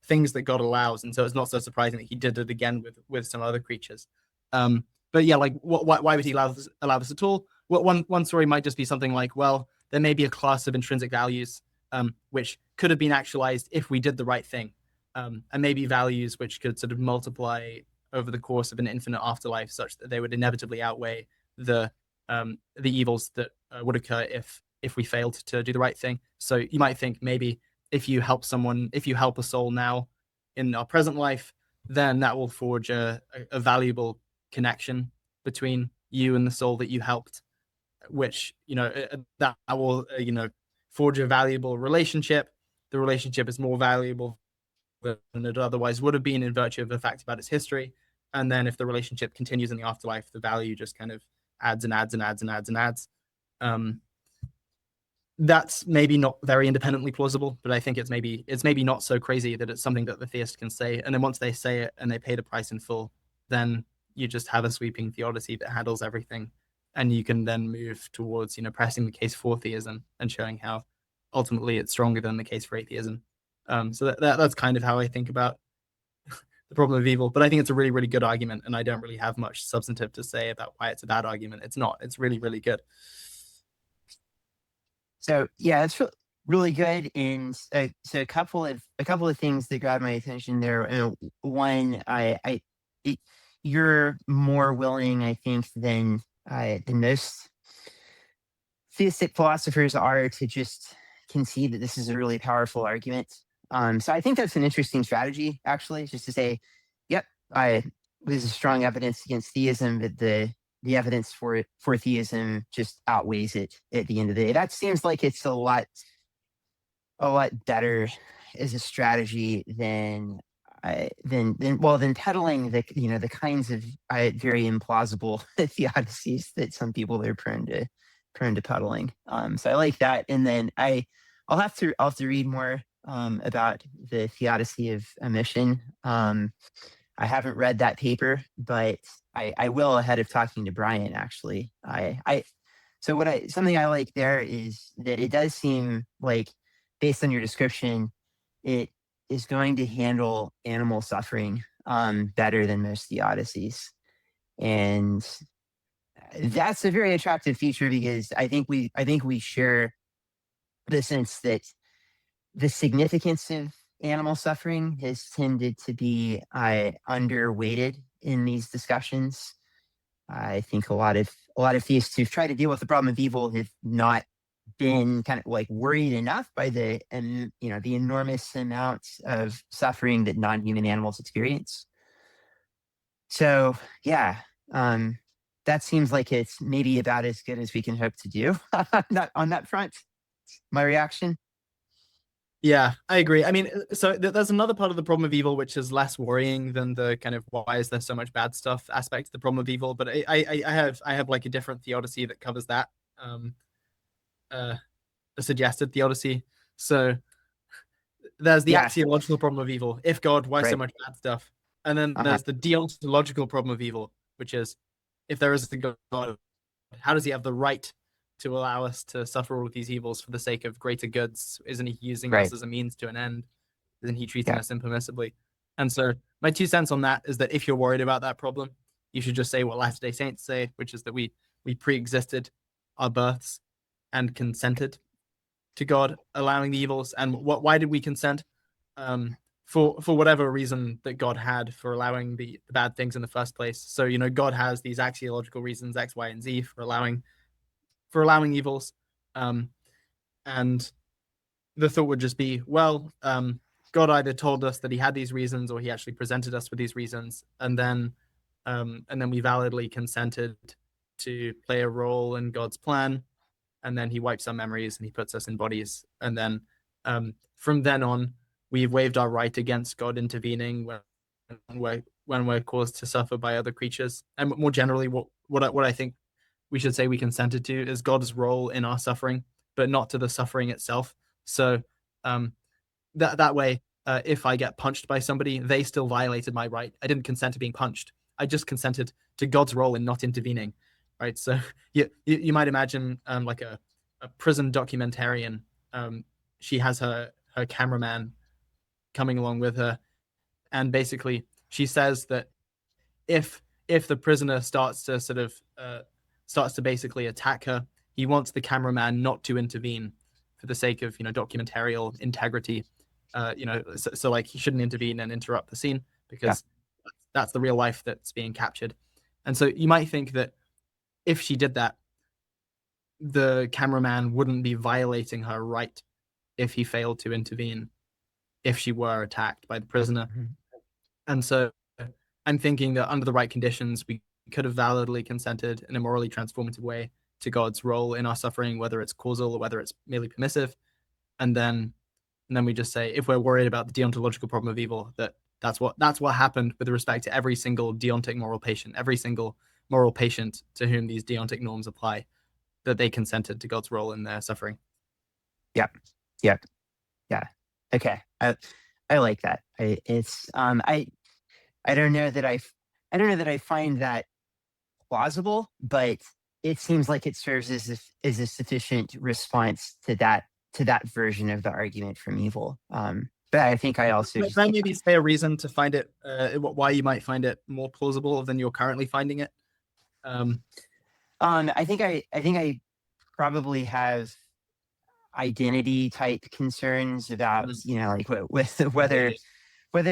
things that God allows. And so it's not so surprising that he did it again with some other creatures. But yeah, like why would he allow this at all? Well, one story might just be something like, well, there may be a class of intrinsic values which could have been actualized if we did the right thing. and maybe values which could sort of multiply over the course of an infinite afterlife, such that they would inevitably outweigh the evils that would occur if we failed to do the right thing. So you might think maybe if you help a soul now in our present life, then that will forge a valuable connection between you and the soul that you helped, which that will forge a valuable relationship. The relationship is more valuable than it otherwise would have been in virtue of the fact about its history. And then if the relationship continues in the afterlife, the value just kind of adds and adds and adds and adds and adds. That's maybe not very independently plausible, but I think it's maybe not so crazy that it's something that the theist can say. And then once they say it and they pay the price in full, then you just have a sweeping theodicy that handles everything. And you can then move towards, pressing the case for theism and showing how ultimately it's stronger than the case for atheism. So that's kind of how I think about the problem of evil. But I think it's a really, really good argument, and I don't really have much substantive to say about why it's a bad argument. It's not. It's really, really good. So yeah, it's really good. And so a couple of things that grabbed my attention there. One, you're more willing, I think, than most theistic philosophers are to just concede that this is a really powerful argument. So I think that's an interesting strategy, actually, just to say, yep, there's a strong evidence against theism, but the evidence for theism just outweighs it at the end of the day. That seems like it's a lot better as a strategy than peddling the kinds of very implausible theodicies that some people are prone to peddling. So I like that. And then I'll have to read more about the theodicy of omission. I haven't read that paper, but I will ahead of talking to Brian. Actually, something I like there is that it does seem like, based on your description, it is going to handle animal suffering better than most theodicies, and that's a very attractive feature, because I think we share the sense that the significance of animal suffering has tended to be underweighted in these discussions. I think a lot of theists who've tried to deal with the problem of evil have not been kind of like worried enough by the enormous amounts of suffering that non-human animals experience. So yeah, that seems like it's maybe about as good as we can hope to do on that front. My reaction. Yeah, I agree. I mean, so there's another part of the problem of evil which is less worrying than the kind of why is there so much bad stuff aspect of the problem of evil. But I have like a different theodicy that covers that, a suggested theodicy. So there's the axiological problem of evil. If God, why so much bad stuff? And then there's the deontological problem of evil, which is, if there is a God, how does he have the right to allow us to suffer all of these evils for the sake of greater goods? Isn't he using us as a means to an end? Isn't he treating us impermissibly? And so my 2 cents on that is that if you're worried about that problem, you should just say what Latter-day Saints say, which is that we pre-existed our births and consented to God allowing the evils. And why did we consent? For whatever reason that God had for allowing the bad things in the first place. So, God has these axiological reasons, X, Y, and Z, for allowing evils. And the thought would just be, well, God either told us that he had these reasons, or he actually presented us with these reasons, and then we validly consented to play a role in God's plan, and then he wipes our memories and he puts us in bodies, and then from then on we've waived our right against God intervening when we're caused to suffer by other creatures. And more generally, what I think we should say we consented to is God's role in our suffering, but not to the suffering itself. So that way, if I get punched by somebody, they still violated my right. I didn't consent to being punched. I just consented to God's role in not intervening, right? So you might imagine like a prison documentarian. She has her cameraman coming along with her, and basically she says that if the prisoner starts to basically attack her, he wants the cameraman not to intervene for the sake of documentarial integrity. So like he shouldn't intervene and interrupt the scene Yeah. because that's the real life that's being captured. And so you might think that if she did that, the cameraman wouldn't be violating her right if he failed to intervene if she were attacked by the prisoner. And so I'm thinking that under the right conditions, we could have validly consented in a morally transformative way to God's role in our suffering, whether it's causal or whether it's merely permissive. And then we just say, if we're worried about the deontological problem of evil, that's what happened with respect to every single deontic moral patient, every single moral patient to whom these deontic norms apply, that they consented to God's role in their suffering. Yeah. Okay. I like that. I don't know that I find that plausible, but it seems like it serves as a sufficient response to that version of the argument from evil. But I think I also Can I maybe say a reason to find it, why you might find it more plausible than you're currently finding it? I think I probably have identity type concerns about, like with whether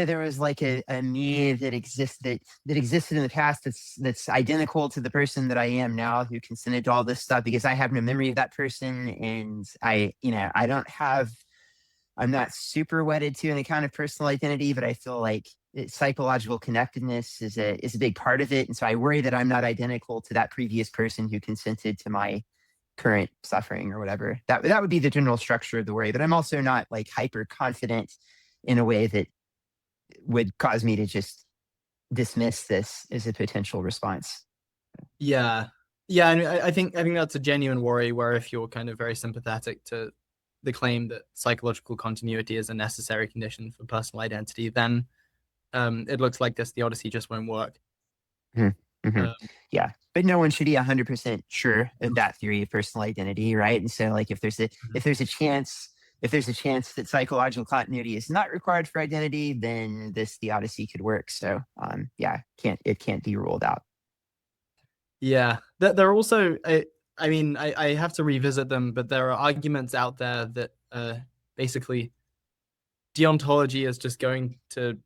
there was like a me that existed in the past that's identical to the person that I am now who consented to all this stuff, because I have no memory of that person, and I'm not super wedded to any kind of personal identity, but I feel like psychological connectedness is a big part of it, and so I worry that I'm not identical to that previous person who consented to my current suffering or whatever. That would be the general structure of the worry, but I'm also not like hyper confident in a way that would cause me to just dismiss this as a potential response. Yeah. And I think that's a genuine worry, where if you're kind of very sympathetic to the claim that psychological continuity is a necessary condition for personal identity, then it looks like this theodicy just won't work. Yeah, but no one should be 100% sure of that theory of personal identity, right? And so, like, if there's a chance that psychological continuity is not required for identity, then this theodicy could work. So, it can't be ruled out. Yeah, there are also, I have to revisit them, but there are arguments out there that basically deontology is just going to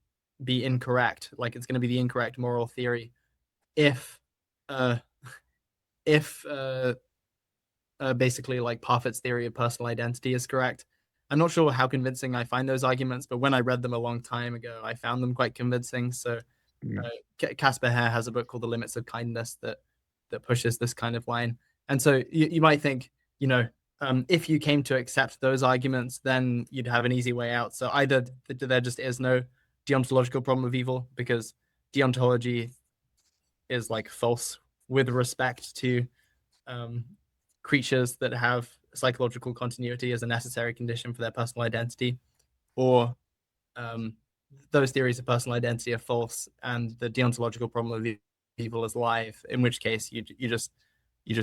be incorrect. Like, it's going to be the incorrect moral theory if basically like Parfit's theory of personal identity is correct. I'm not sure how convincing I find those arguments, but when I read them a long time ago, I found them quite convincing. So Caspar Hare has a book called The Limits of Kindness that pushes this kind of line. And so you might think, if you came to accept those arguments, then you'd have an easy way out. So either there just is no deontological problem of evil, because deontology is like false with respect to creatures that have psychological continuity as a necessary condition for their personal identity, or those theories of personal identity are false and the deontological problem of evil is live, in which case you just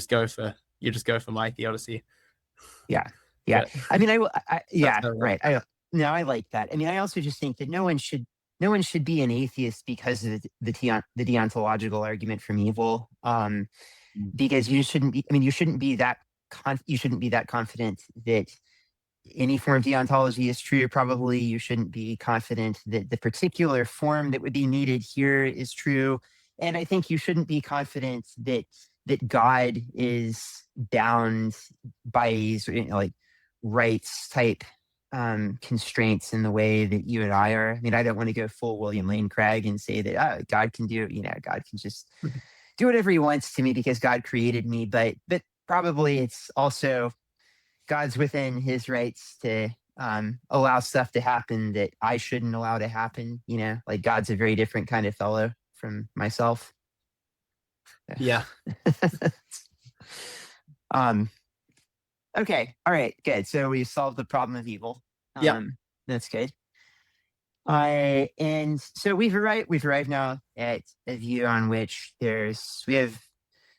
go for my theodicy. Yeah. But, I mean, right. I like that. I mean, I also just think that no one should be an atheist because of the deontological argument from evil. Because you shouldn't be. I mean, you shouldn't be that confident that any form of deontology is true. Probably you shouldn't be confident that the particular form that would be needed here is true. And I think you shouldn't be confident that God is bound by these like rights type constraints in the way that you and I are. I mean, I don't want to go full William Lane Craig and say that God can do, God can just do whatever he wants to me because God created me. But probably it's also God's within his rights to allow stuff to happen that I shouldn't allow to happen. Like God's a very different kind of fellow from myself. Yeah. Okay. All right. Good. So we solved the problem of evil. That's good. And so we've arrived now at a view on which we have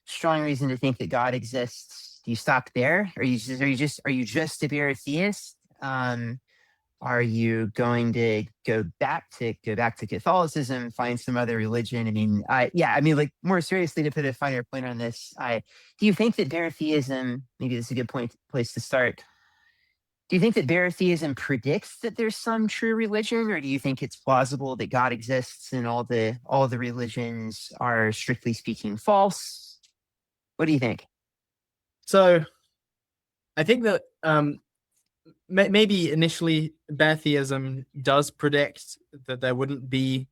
strong reason to think that God exists. Do you stop there? Are you just a bare theist? Are you going to go back to Catholicism, find some other religion? I mean, like more seriously, to put a finer point on this, do you think that bare theism, maybe this is a good place to start, Do you think that bare theism predicts that there's some true religion, or do you think it's plausible that God exists and all the religions are strictly speaking false? What do you think? So I think that maybe initially bare theism does predict that there wouldn't be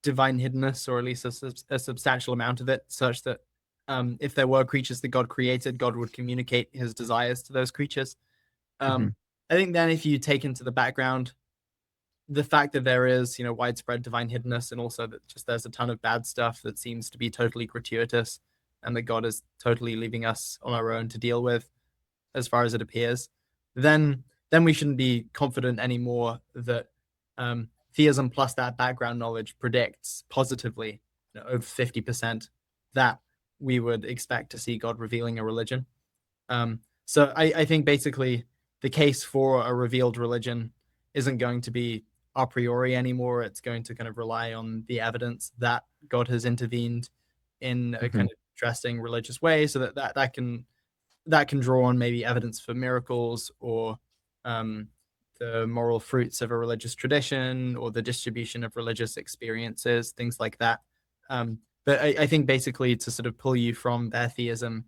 divine hiddenness, or at least a substantial amount of it, such that if there were creatures that God created, God would communicate his desires to those creatures. Mhm. I think then if you take into the background the fact that there is, widespread divine hiddenness, and also that just there's a ton of bad stuff that seems to be totally gratuitous, and that God is totally leaving us on our own to deal with, as far as it appears, then we shouldn't be confident anymore that theism plus that background knowledge predicts positively, over 50%, that we would expect to see God revealing a religion. So I think basically the case for a revealed religion isn't going to be a priori anymore. It's going to kind of rely on the evidence that God has intervened in a Mhm. kind of interesting religious way, so that can draw on maybe evidence for miracles, or um, the moral fruits of a religious tradition, or the distribution of religious experiences, things like that. But I think basically to sort of pull you from bare theism,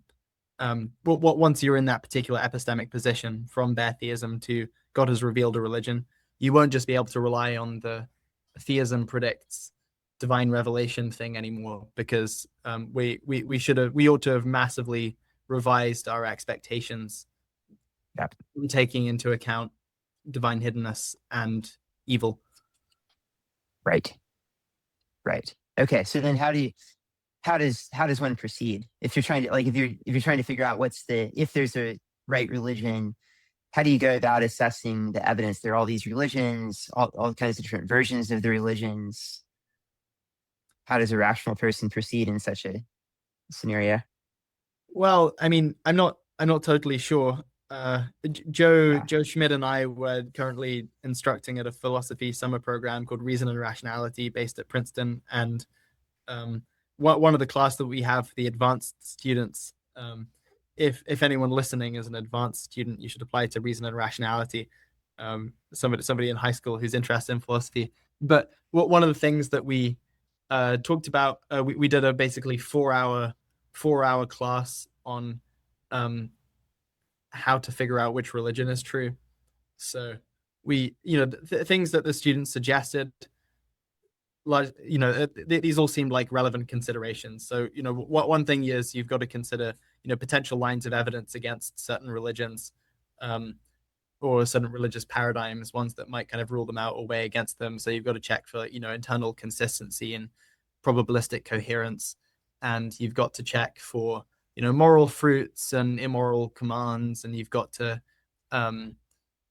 once you're in that particular epistemic position from bare theism to God has revealed a religion, you won't just be able to rely on the theism predicts divine revelation thing anymore, because we ought to have massively revised our expectations, Yep. taking into account divine hiddenness and evil. Right. Right. Okay. So then how does one proceed if you're trying to if you're trying to figure out if there's a right religion? How do you go about assessing the evidence? There are all these religions, all kinds of different versions of the religions. How does a rational person proceed in such a scenario? Well, I mean, I'm not totally sure. Yeah. Joe Schmidt and I were currently instructing at a philosophy summer program called Reason and Rationality, based at Princeton, and um, one of the class that we have for the advanced students. If anyone listening is an advanced student, you should apply to Reason and Rationality. Somebody in high school who's interested in philosophy. But one of the things that we talked about, we did a basically 4-hour class on um, how to figure out which religion is true. So things that the students suggested, like these all seemed like relevant considerations. So what one thing is, you've got to consider potential lines of evidence against certain religions, um, or certain religious paradigms, ones that might kind of rule them out or weigh against them. So you've got to check for internal consistency and probabilistic coherence, and you've got to check for moral fruits and immoral commands, and um,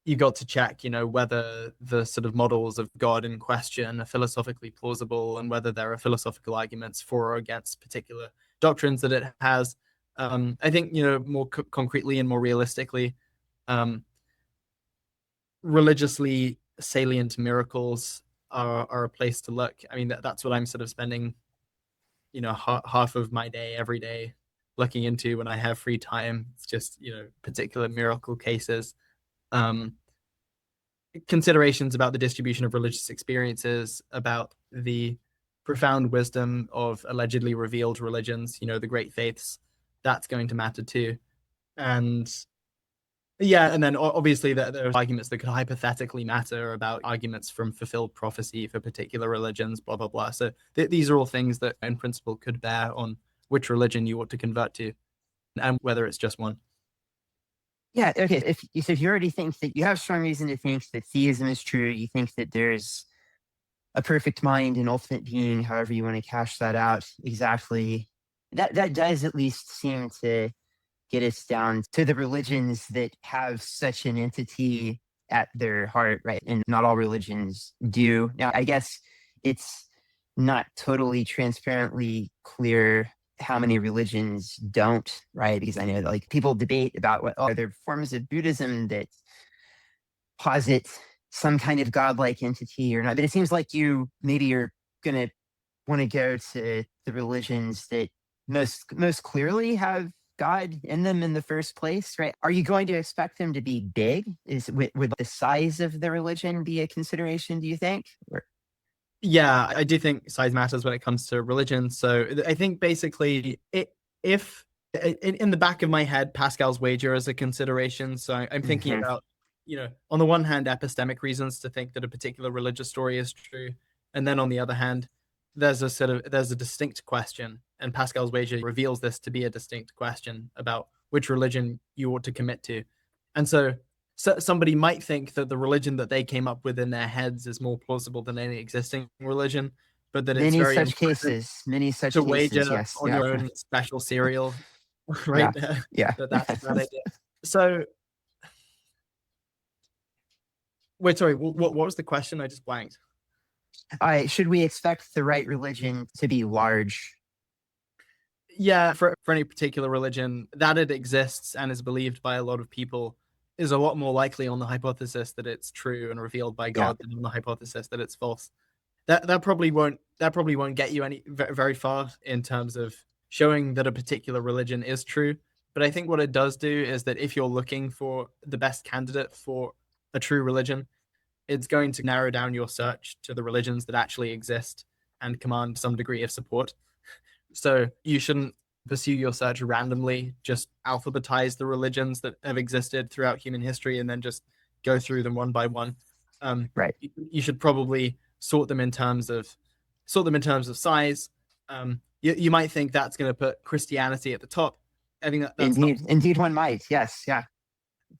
you've got to check whether the sort of models of God in question are philosophically plausible, and whether there are philosophical arguments for or against particular doctrines that it has. I think more concretely and more realistically, um, religiously salient miracles are a place to look. I mean, that's what I'm sort of spending half of my day every day looking into when I have free time. It's just particular miracle cases, um, considerations about the distribution of religious experiences, about the profound wisdom of allegedly revealed religions, the great faiths. That's going to matter too. And yeah, and then obviously there are arguments that could hypothetically matter about arguments from fulfilled prophecy for particular religions, blah, blah, blah. So these are all things that in principle could bear on which religion you ought to convert to, and whether it's just one. Yeah. Okay. If you already think that you have strong reason to think that theism is true, you think that there's a perfect mind and ultimate being, however you want to cash that out exactly, that does at least seem to get us down to the religions that have such an entity at their heart, right? And not all religions do. Now, I guess it's not totally transparently clear how many religions don't, right? Because I know that, like, people debate about what are there forms of Buddhism that posit some kind of godlike entity or not. But it seems like you're going to want to go to the religions that most clearly have God in them in the first place, right? Are you going to expect them to be big? Would the size of the religion be a consideration, do you think? Yeah, I do think size matters when it comes to religion. So I think basically, if in the back of my head, Pascal's wager is a consideration. So I'm thinking Mhm. about, on the one hand, epistemic reasons to think that a particular religious story is true, and then on the other hand, there's a distinct question, and Pascal's wager reveals this to be a distinct question about which religion you ought to commit to, and so somebody might think that the religion that they came up with in their heads is more plausible than any existing religion, but that it's Many very such important cases, many such to cases. wager Yes. on Yeah. your own special cereal, right? Yeah. Yeah. That's a bad idea. So, wait, sorry, what was the question? I just blanked. Should we expect the right religion to be large? Yeah, for any particular religion, that it exists and is believed by a lot of people is a lot more likely on the hypothesis that it's true and revealed by Yeah. God than on the hypothesis that it's false. That probably won't get you very far in terms of showing that a particular religion is true. But I think what it does do is that if you're looking for the best candidate for a true religion, it's going to narrow down your search to the religions that actually exist and command some degree of support. So you shouldn't pursue your search randomly, just alphabetize the religions that have existed throughout human history and then just go through them one by one. Right. You should probably sort them in terms of size. You might think that's going to put Christianity at the top. I think that's not. Indeed, one might. Yes. Yeah.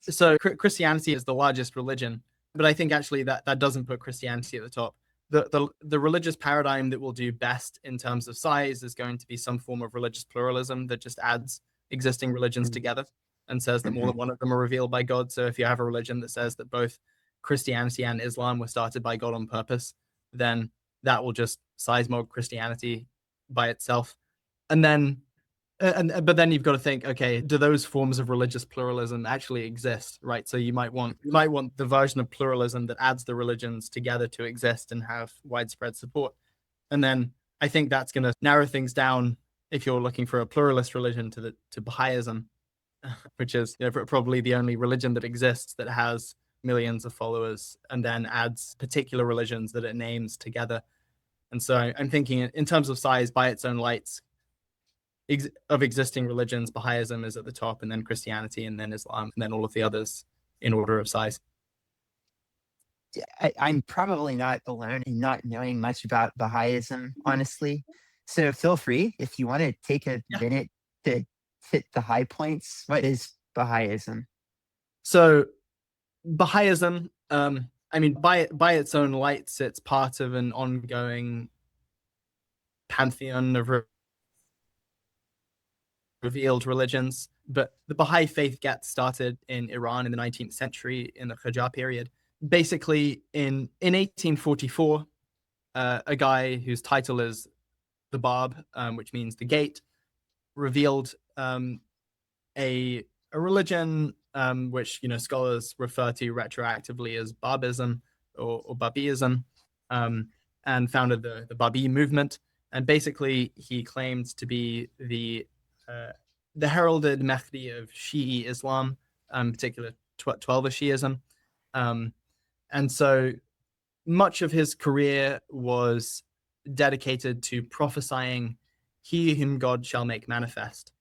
So Christianity is the largest religion, but I think actually that doesn't put Christianity at the top. The religious paradigm that will do best in terms of size is going to be some form of religious pluralism that just adds existing religions together and says that more than one of them are revealed by God. So if you have a religion that says that both Christianity and Islam were started by God on purpose, then that will just size mog Christianity by itself. And then but then you've got to think, okay, do those forms of religious pluralism actually exist, right? So you might want the version of pluralism that adds the religions together to exist and have widespread support. And then I think that's going to narrow things down if you're looking for a pluralist religion to Baha'ism, which is probably the only religion that exists that has millions of followers, and then adds particular religions that it names together. And so I'm thinking in terms of size by its own lights, of existing religions, Baha'ism is at the top, and then Christianity, and then Islam, and then all of the others in order of size. I'm probably not alone in not knowing much about Baha'ism, honestly. So feel free if you want to take a minute to hit the high points. What is Baha'ism? So Baha'ism, I mean, by its own lights, it's part of an ongoing pantheon of revealed religions, but the Baha'i faith gets started in Iran in the 19th century in the Qajar period. Basically, in 1844, a guy whose title is the Bab, which means the gate, revealed a religion which scholars refer to retroactively as Babism or Babiism, and founded the Babi movement. And basically, he claimed to be the heralded Mahdi of Shi'i Islam, particular 12er Shi'ism. And so much of his career was dedicated to prophesying he whom God shall make manifest.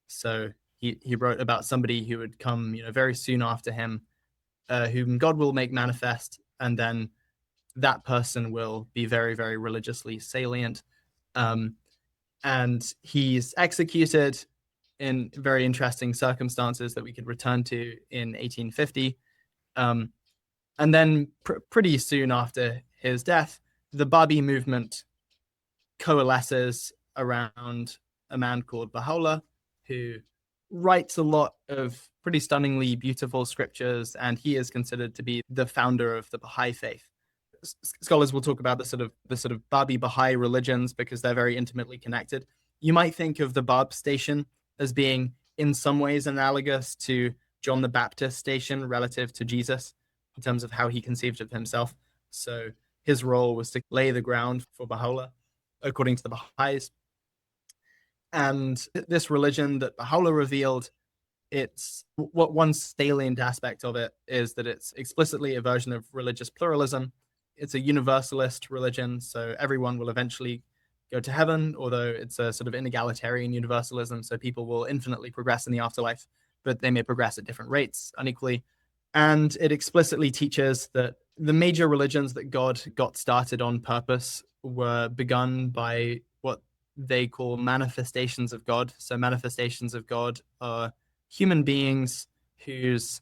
So he wrote about somebody who would come very soon after him, whom God will make manifest, and then that person will be very, very religiously salient. And he's executed in very interesting circumstances that we could return to in 1850. And then pretty soon after his death, the Babi movement coalesces around a man called Baha'u'llah, who writes a lot of pretty stunningly beautiful scriptures, and he is considered to be the founder of the Baha'i faith. Scholars will talk about the sort of Babi Baha'i religions because they're very intimately connected. You might think of the Bab station as being in some ways analogous to John the Baptist station relative to Jesus in terms of how he conceived of himself. So his role was to lay the ground for Baha'u'llah, according to the Baha'is. And this religion that Baha'u'llah revealed, it's what one salient aspect of it is that it's explicitly a version of religious pluralism. It's a universalist religion, so everyone will eventually go to heaven, although it's a sort of inegalitarian universalism, so people will infinitely progress in the afterlife, but they may progress at different rates unequally. And it explicitly teaches that the major religions that God got started on purpose were begun by what they call manifestations of God. So manifestations of God are human beings whose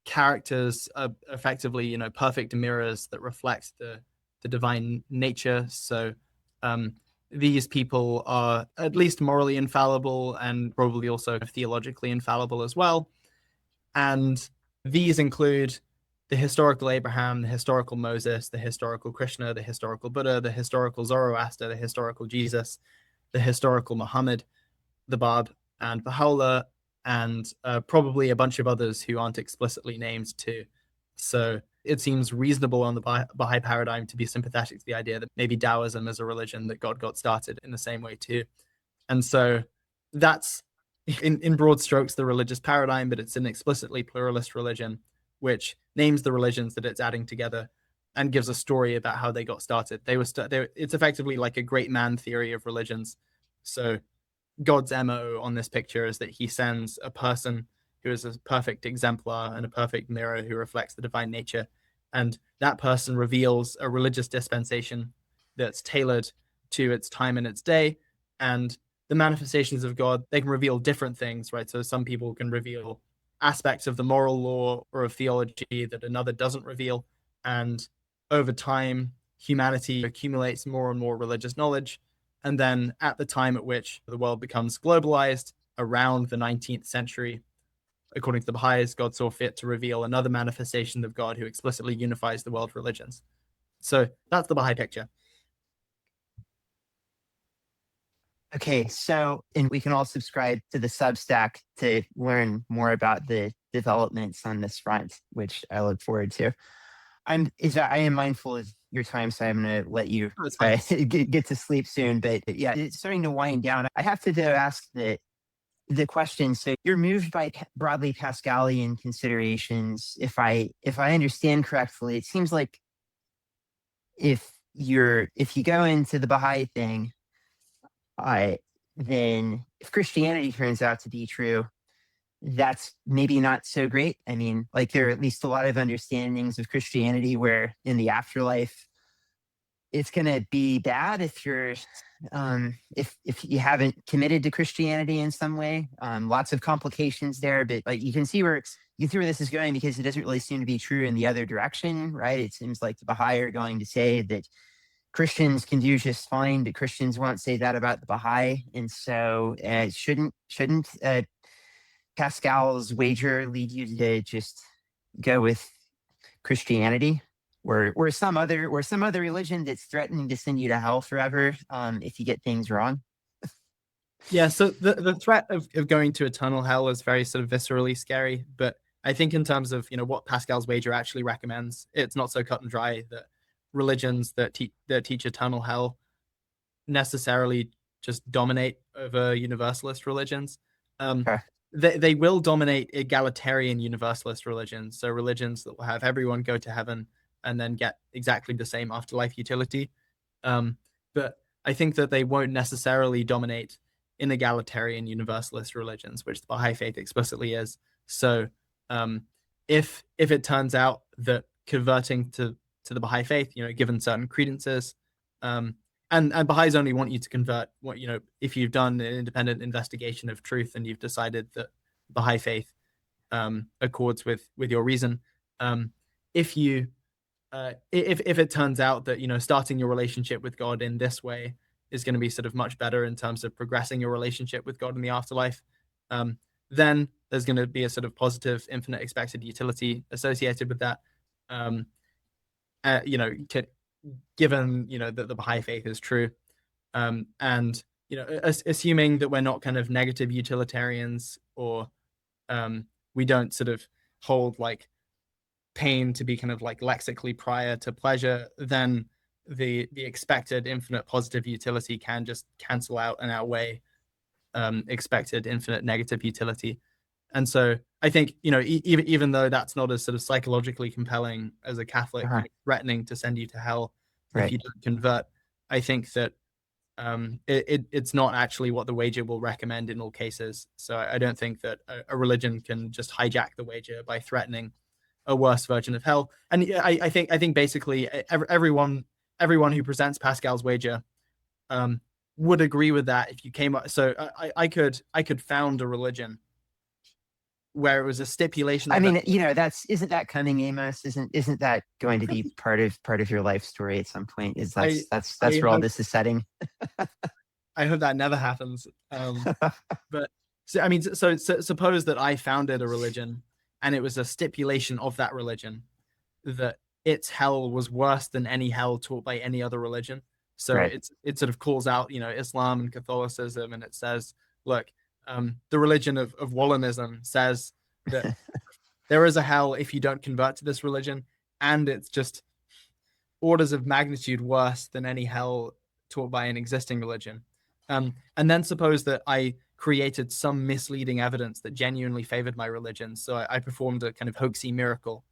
characters are effectively, perfect mirrors that reflect the divine nature. So these people are at least morally infallible and probably also theologically infallible as well. And these include the historical Abraham, the historical Moses, the historical Krishna, the historical Buddha, the historical Zoroaster, the historical Jesus, the historical Muhammad, the Bab, and Baha'u'llah, and probably a bunch of others who aren't explicitly named too. So it seems reasonable on the Baha'i paradigm to be sympathetic to the idea that maybe Taoism is a religion that God got started in the same way too. And so that's, in broad strokes, the religious paradigm, but it's an explicitly pluralist religion, which names the religions that it's adding together and gives a story about how they got started. It's effectively like a great man theory of religions. So God's MO on this picture is that he sends a person who is a perfect exemplar and a perfect mirror who reflects the divine nature. And that person reveals a religious dispensation that's tailored to its time and its day. And the manifestations of God, they can reveal different things, right? So some people can reveal aspects of the moral law or of theology that another doesn't reveal. And over time, humanity accumulates more and more religious knowledge. And then at the time at which the world becomes globalized, around the 19th century, according to the Baha'is, God saw fit to reveal another manifestation of God who explicitly unifies the world religions. So that's the Baha'i picture. Okay, so, and we can all subscribe to the Substack to learn more about the developments on this front, which I look forward to. I am mindful of your time, so I'm going to let you get to sleep soon. But yeah, it's starting to wind down. I have to ask the question. So you're moved by broadly Pascalian considerations. If I understand correctly, it seems like if you go into the Baha'i thing, then if Christianity turns out to be true, that's maybe not so great. I mean, like there are at least a lot of understandings of Christianity where in the afterlife, it's going to be bad if you're if you haven't committed to Christianity in some way. Lots of complications there, but like you can see where this is going because it doesn't really seem to be true in the other direction, right? It seems like the Baha'i are going to say that Christians can do just fine, but Christians won't say that about the Baha'i, and so shouldn't Pascal's wager lead you to just go with Christianity or some other religion that's threatening to send you to hell forever if you get things wrong? Yeah, so the threat of going to eternal hell is very sort of viscerally scary, but I think in terms of what Pascal's wager actually recommends, it's not so cut and dry that religions that teach eternal hell necessarily just dominate over universalist religions. Okay. They will dominate egalitarian universalist religions, so religions that will have everyone go to heaven and then get exactly the same afterlife utility. But I think that they won't necessarily dominate inegalitarian universalist religions, which the Baha'i faith explicitly is. So if it turns out that converting to the Baha'i faith, given certain credences, and Baha'is only want you to convert if you've done an independent investigation of truth and you've decided that Baha'i faith accords with your reason. If it turns out that starting your relationship with God in this way is going to be sort of much better in terms of progressing your relationship with God in the afterlife, then there's going to be a sort of positive infinite expected utility associated with that. Given that the Baha'i faith is true, and assuming that we're not kind of negative utilitarians, or we don't sort of hold like pain to be kind of like lexically prior to pleasure, then the expected infinite positive utility can just cancel out and outweigh expected infinite negative utility. And so I think, even though that's not as sort of psychologically compelling as a Catholic, threatening to send you to hell if you don't convert, I think that it's not actually what the wager will recommend in all cases. So I don't think that a religion can just hijack the wager by threatening a worse version of hell. And I think basically everyone who presents Pascal's wager would agree with that. If you came up, so I could found a religion where it was a stipulation. I mean, isn't that coming, Amos? Isn't that going to be part of your life story at some point? That's where all this is setting? I hope that never happens. But so suppose that I founded a religion, and it was a stipulation of that religion that its hell was worse than any hell taught by any other religion. So it sort of calls out, Islam and Catholicism, and it says, look, the religion of Wollenism says that there is a hell if you don't convert to this religion, and it's just orders of magnitude worse than any hell taught by an existing religion. And then suppose that I created some misleading evidence that genuinely favored my religion. So I performed a kind of hoaxy miracle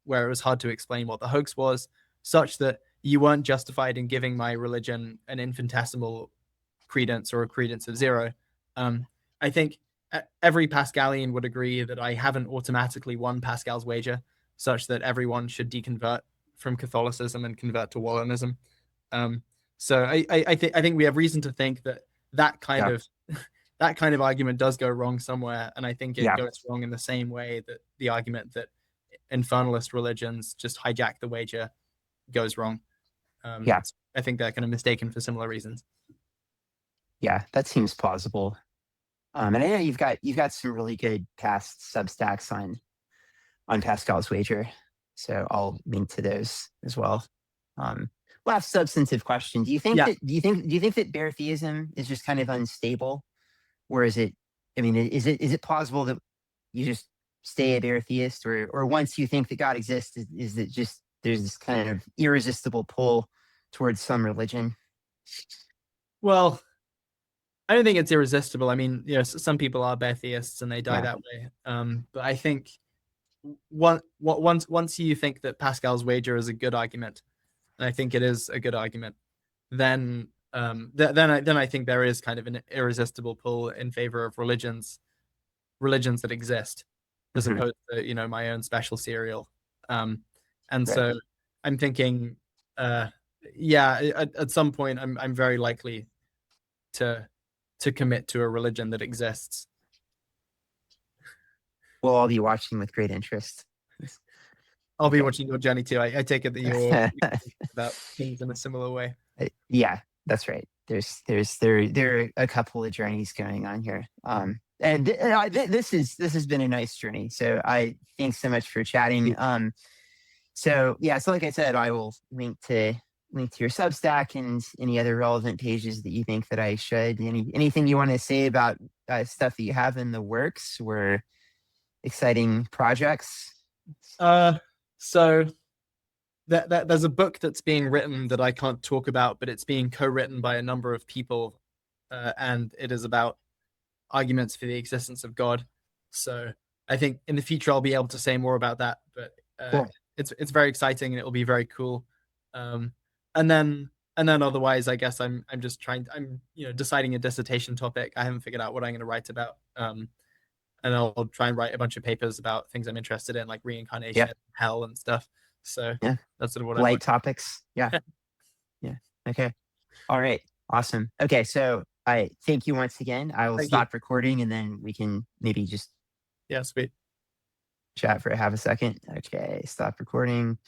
where it was hard to explain what the hoax was, such that you weren't justified in giving my religion an infinitesimal credence or a credence of 0. I think every Pascalian would agree that I haven't automatically won Pascal's wager, such that everyone should deconvert from Catholicism and convert to Wollenism. So I think we have reason to think that kind of argument does go wrong somewhere, and I think it goes wrong in the same way that the argument that infernalist religions just hijack the wager goes wrong. I think they're kind of mistaken for similar reasons. Yeah, that seems plausible. And I know you've got some really good past Substacks on Pascal's wager, so I'll link to those as well. Last substantive question: do you think that bare theism is just kind of unstable, or is it? I mean, is it plausible that you just stay a bare theist, or once you think that God exists, is it just there's this kind of irresistible pull towards some religion? Well, I don't think it's irresistible. I mean, some people are bare theists and they die that way. But I think once you think that Pascal's wager is a good argument, and I think it is a good argument, then I think there is kind of an irresistible pull in favor of religions that exist, as opposed to my own special cereal. So I'm thinking, at some point I'm very likely to commit to a religion that exists. We'll all be watching with great interest. I'll be watching your journey too. I take it that you're about things in a similar way. Yeah, that's right. There are a couple of journeys going on here. And this has been a nice journey. So thanks so much for chatting. So like I said, I will link to your Substack and any other relevant pages that you think that I should. Anything you want to say about stuff that you have in the works or exciting projects? So there's a book that's being written that I can't talk about, but it's being co-written by a number of people, and it is about arguments for the existence of God. So I think in the future I'll be able to say more about that, but cool. It's very exciting and it will be very cool. And then otherwise, I guess I'm deciding a dissertation topic. I haven't figured out what I'm going to write about. And I'll try and write a bunch of papers about things I'm interested in, like reincarnation, hell, and stuff. So that's sort of what light topics. Yeah. Okay. All right. Awesome. Okay. So I thank you once again. I will stop recording and then we can maybe just sweet chat for half a second. Okay. Stop recording.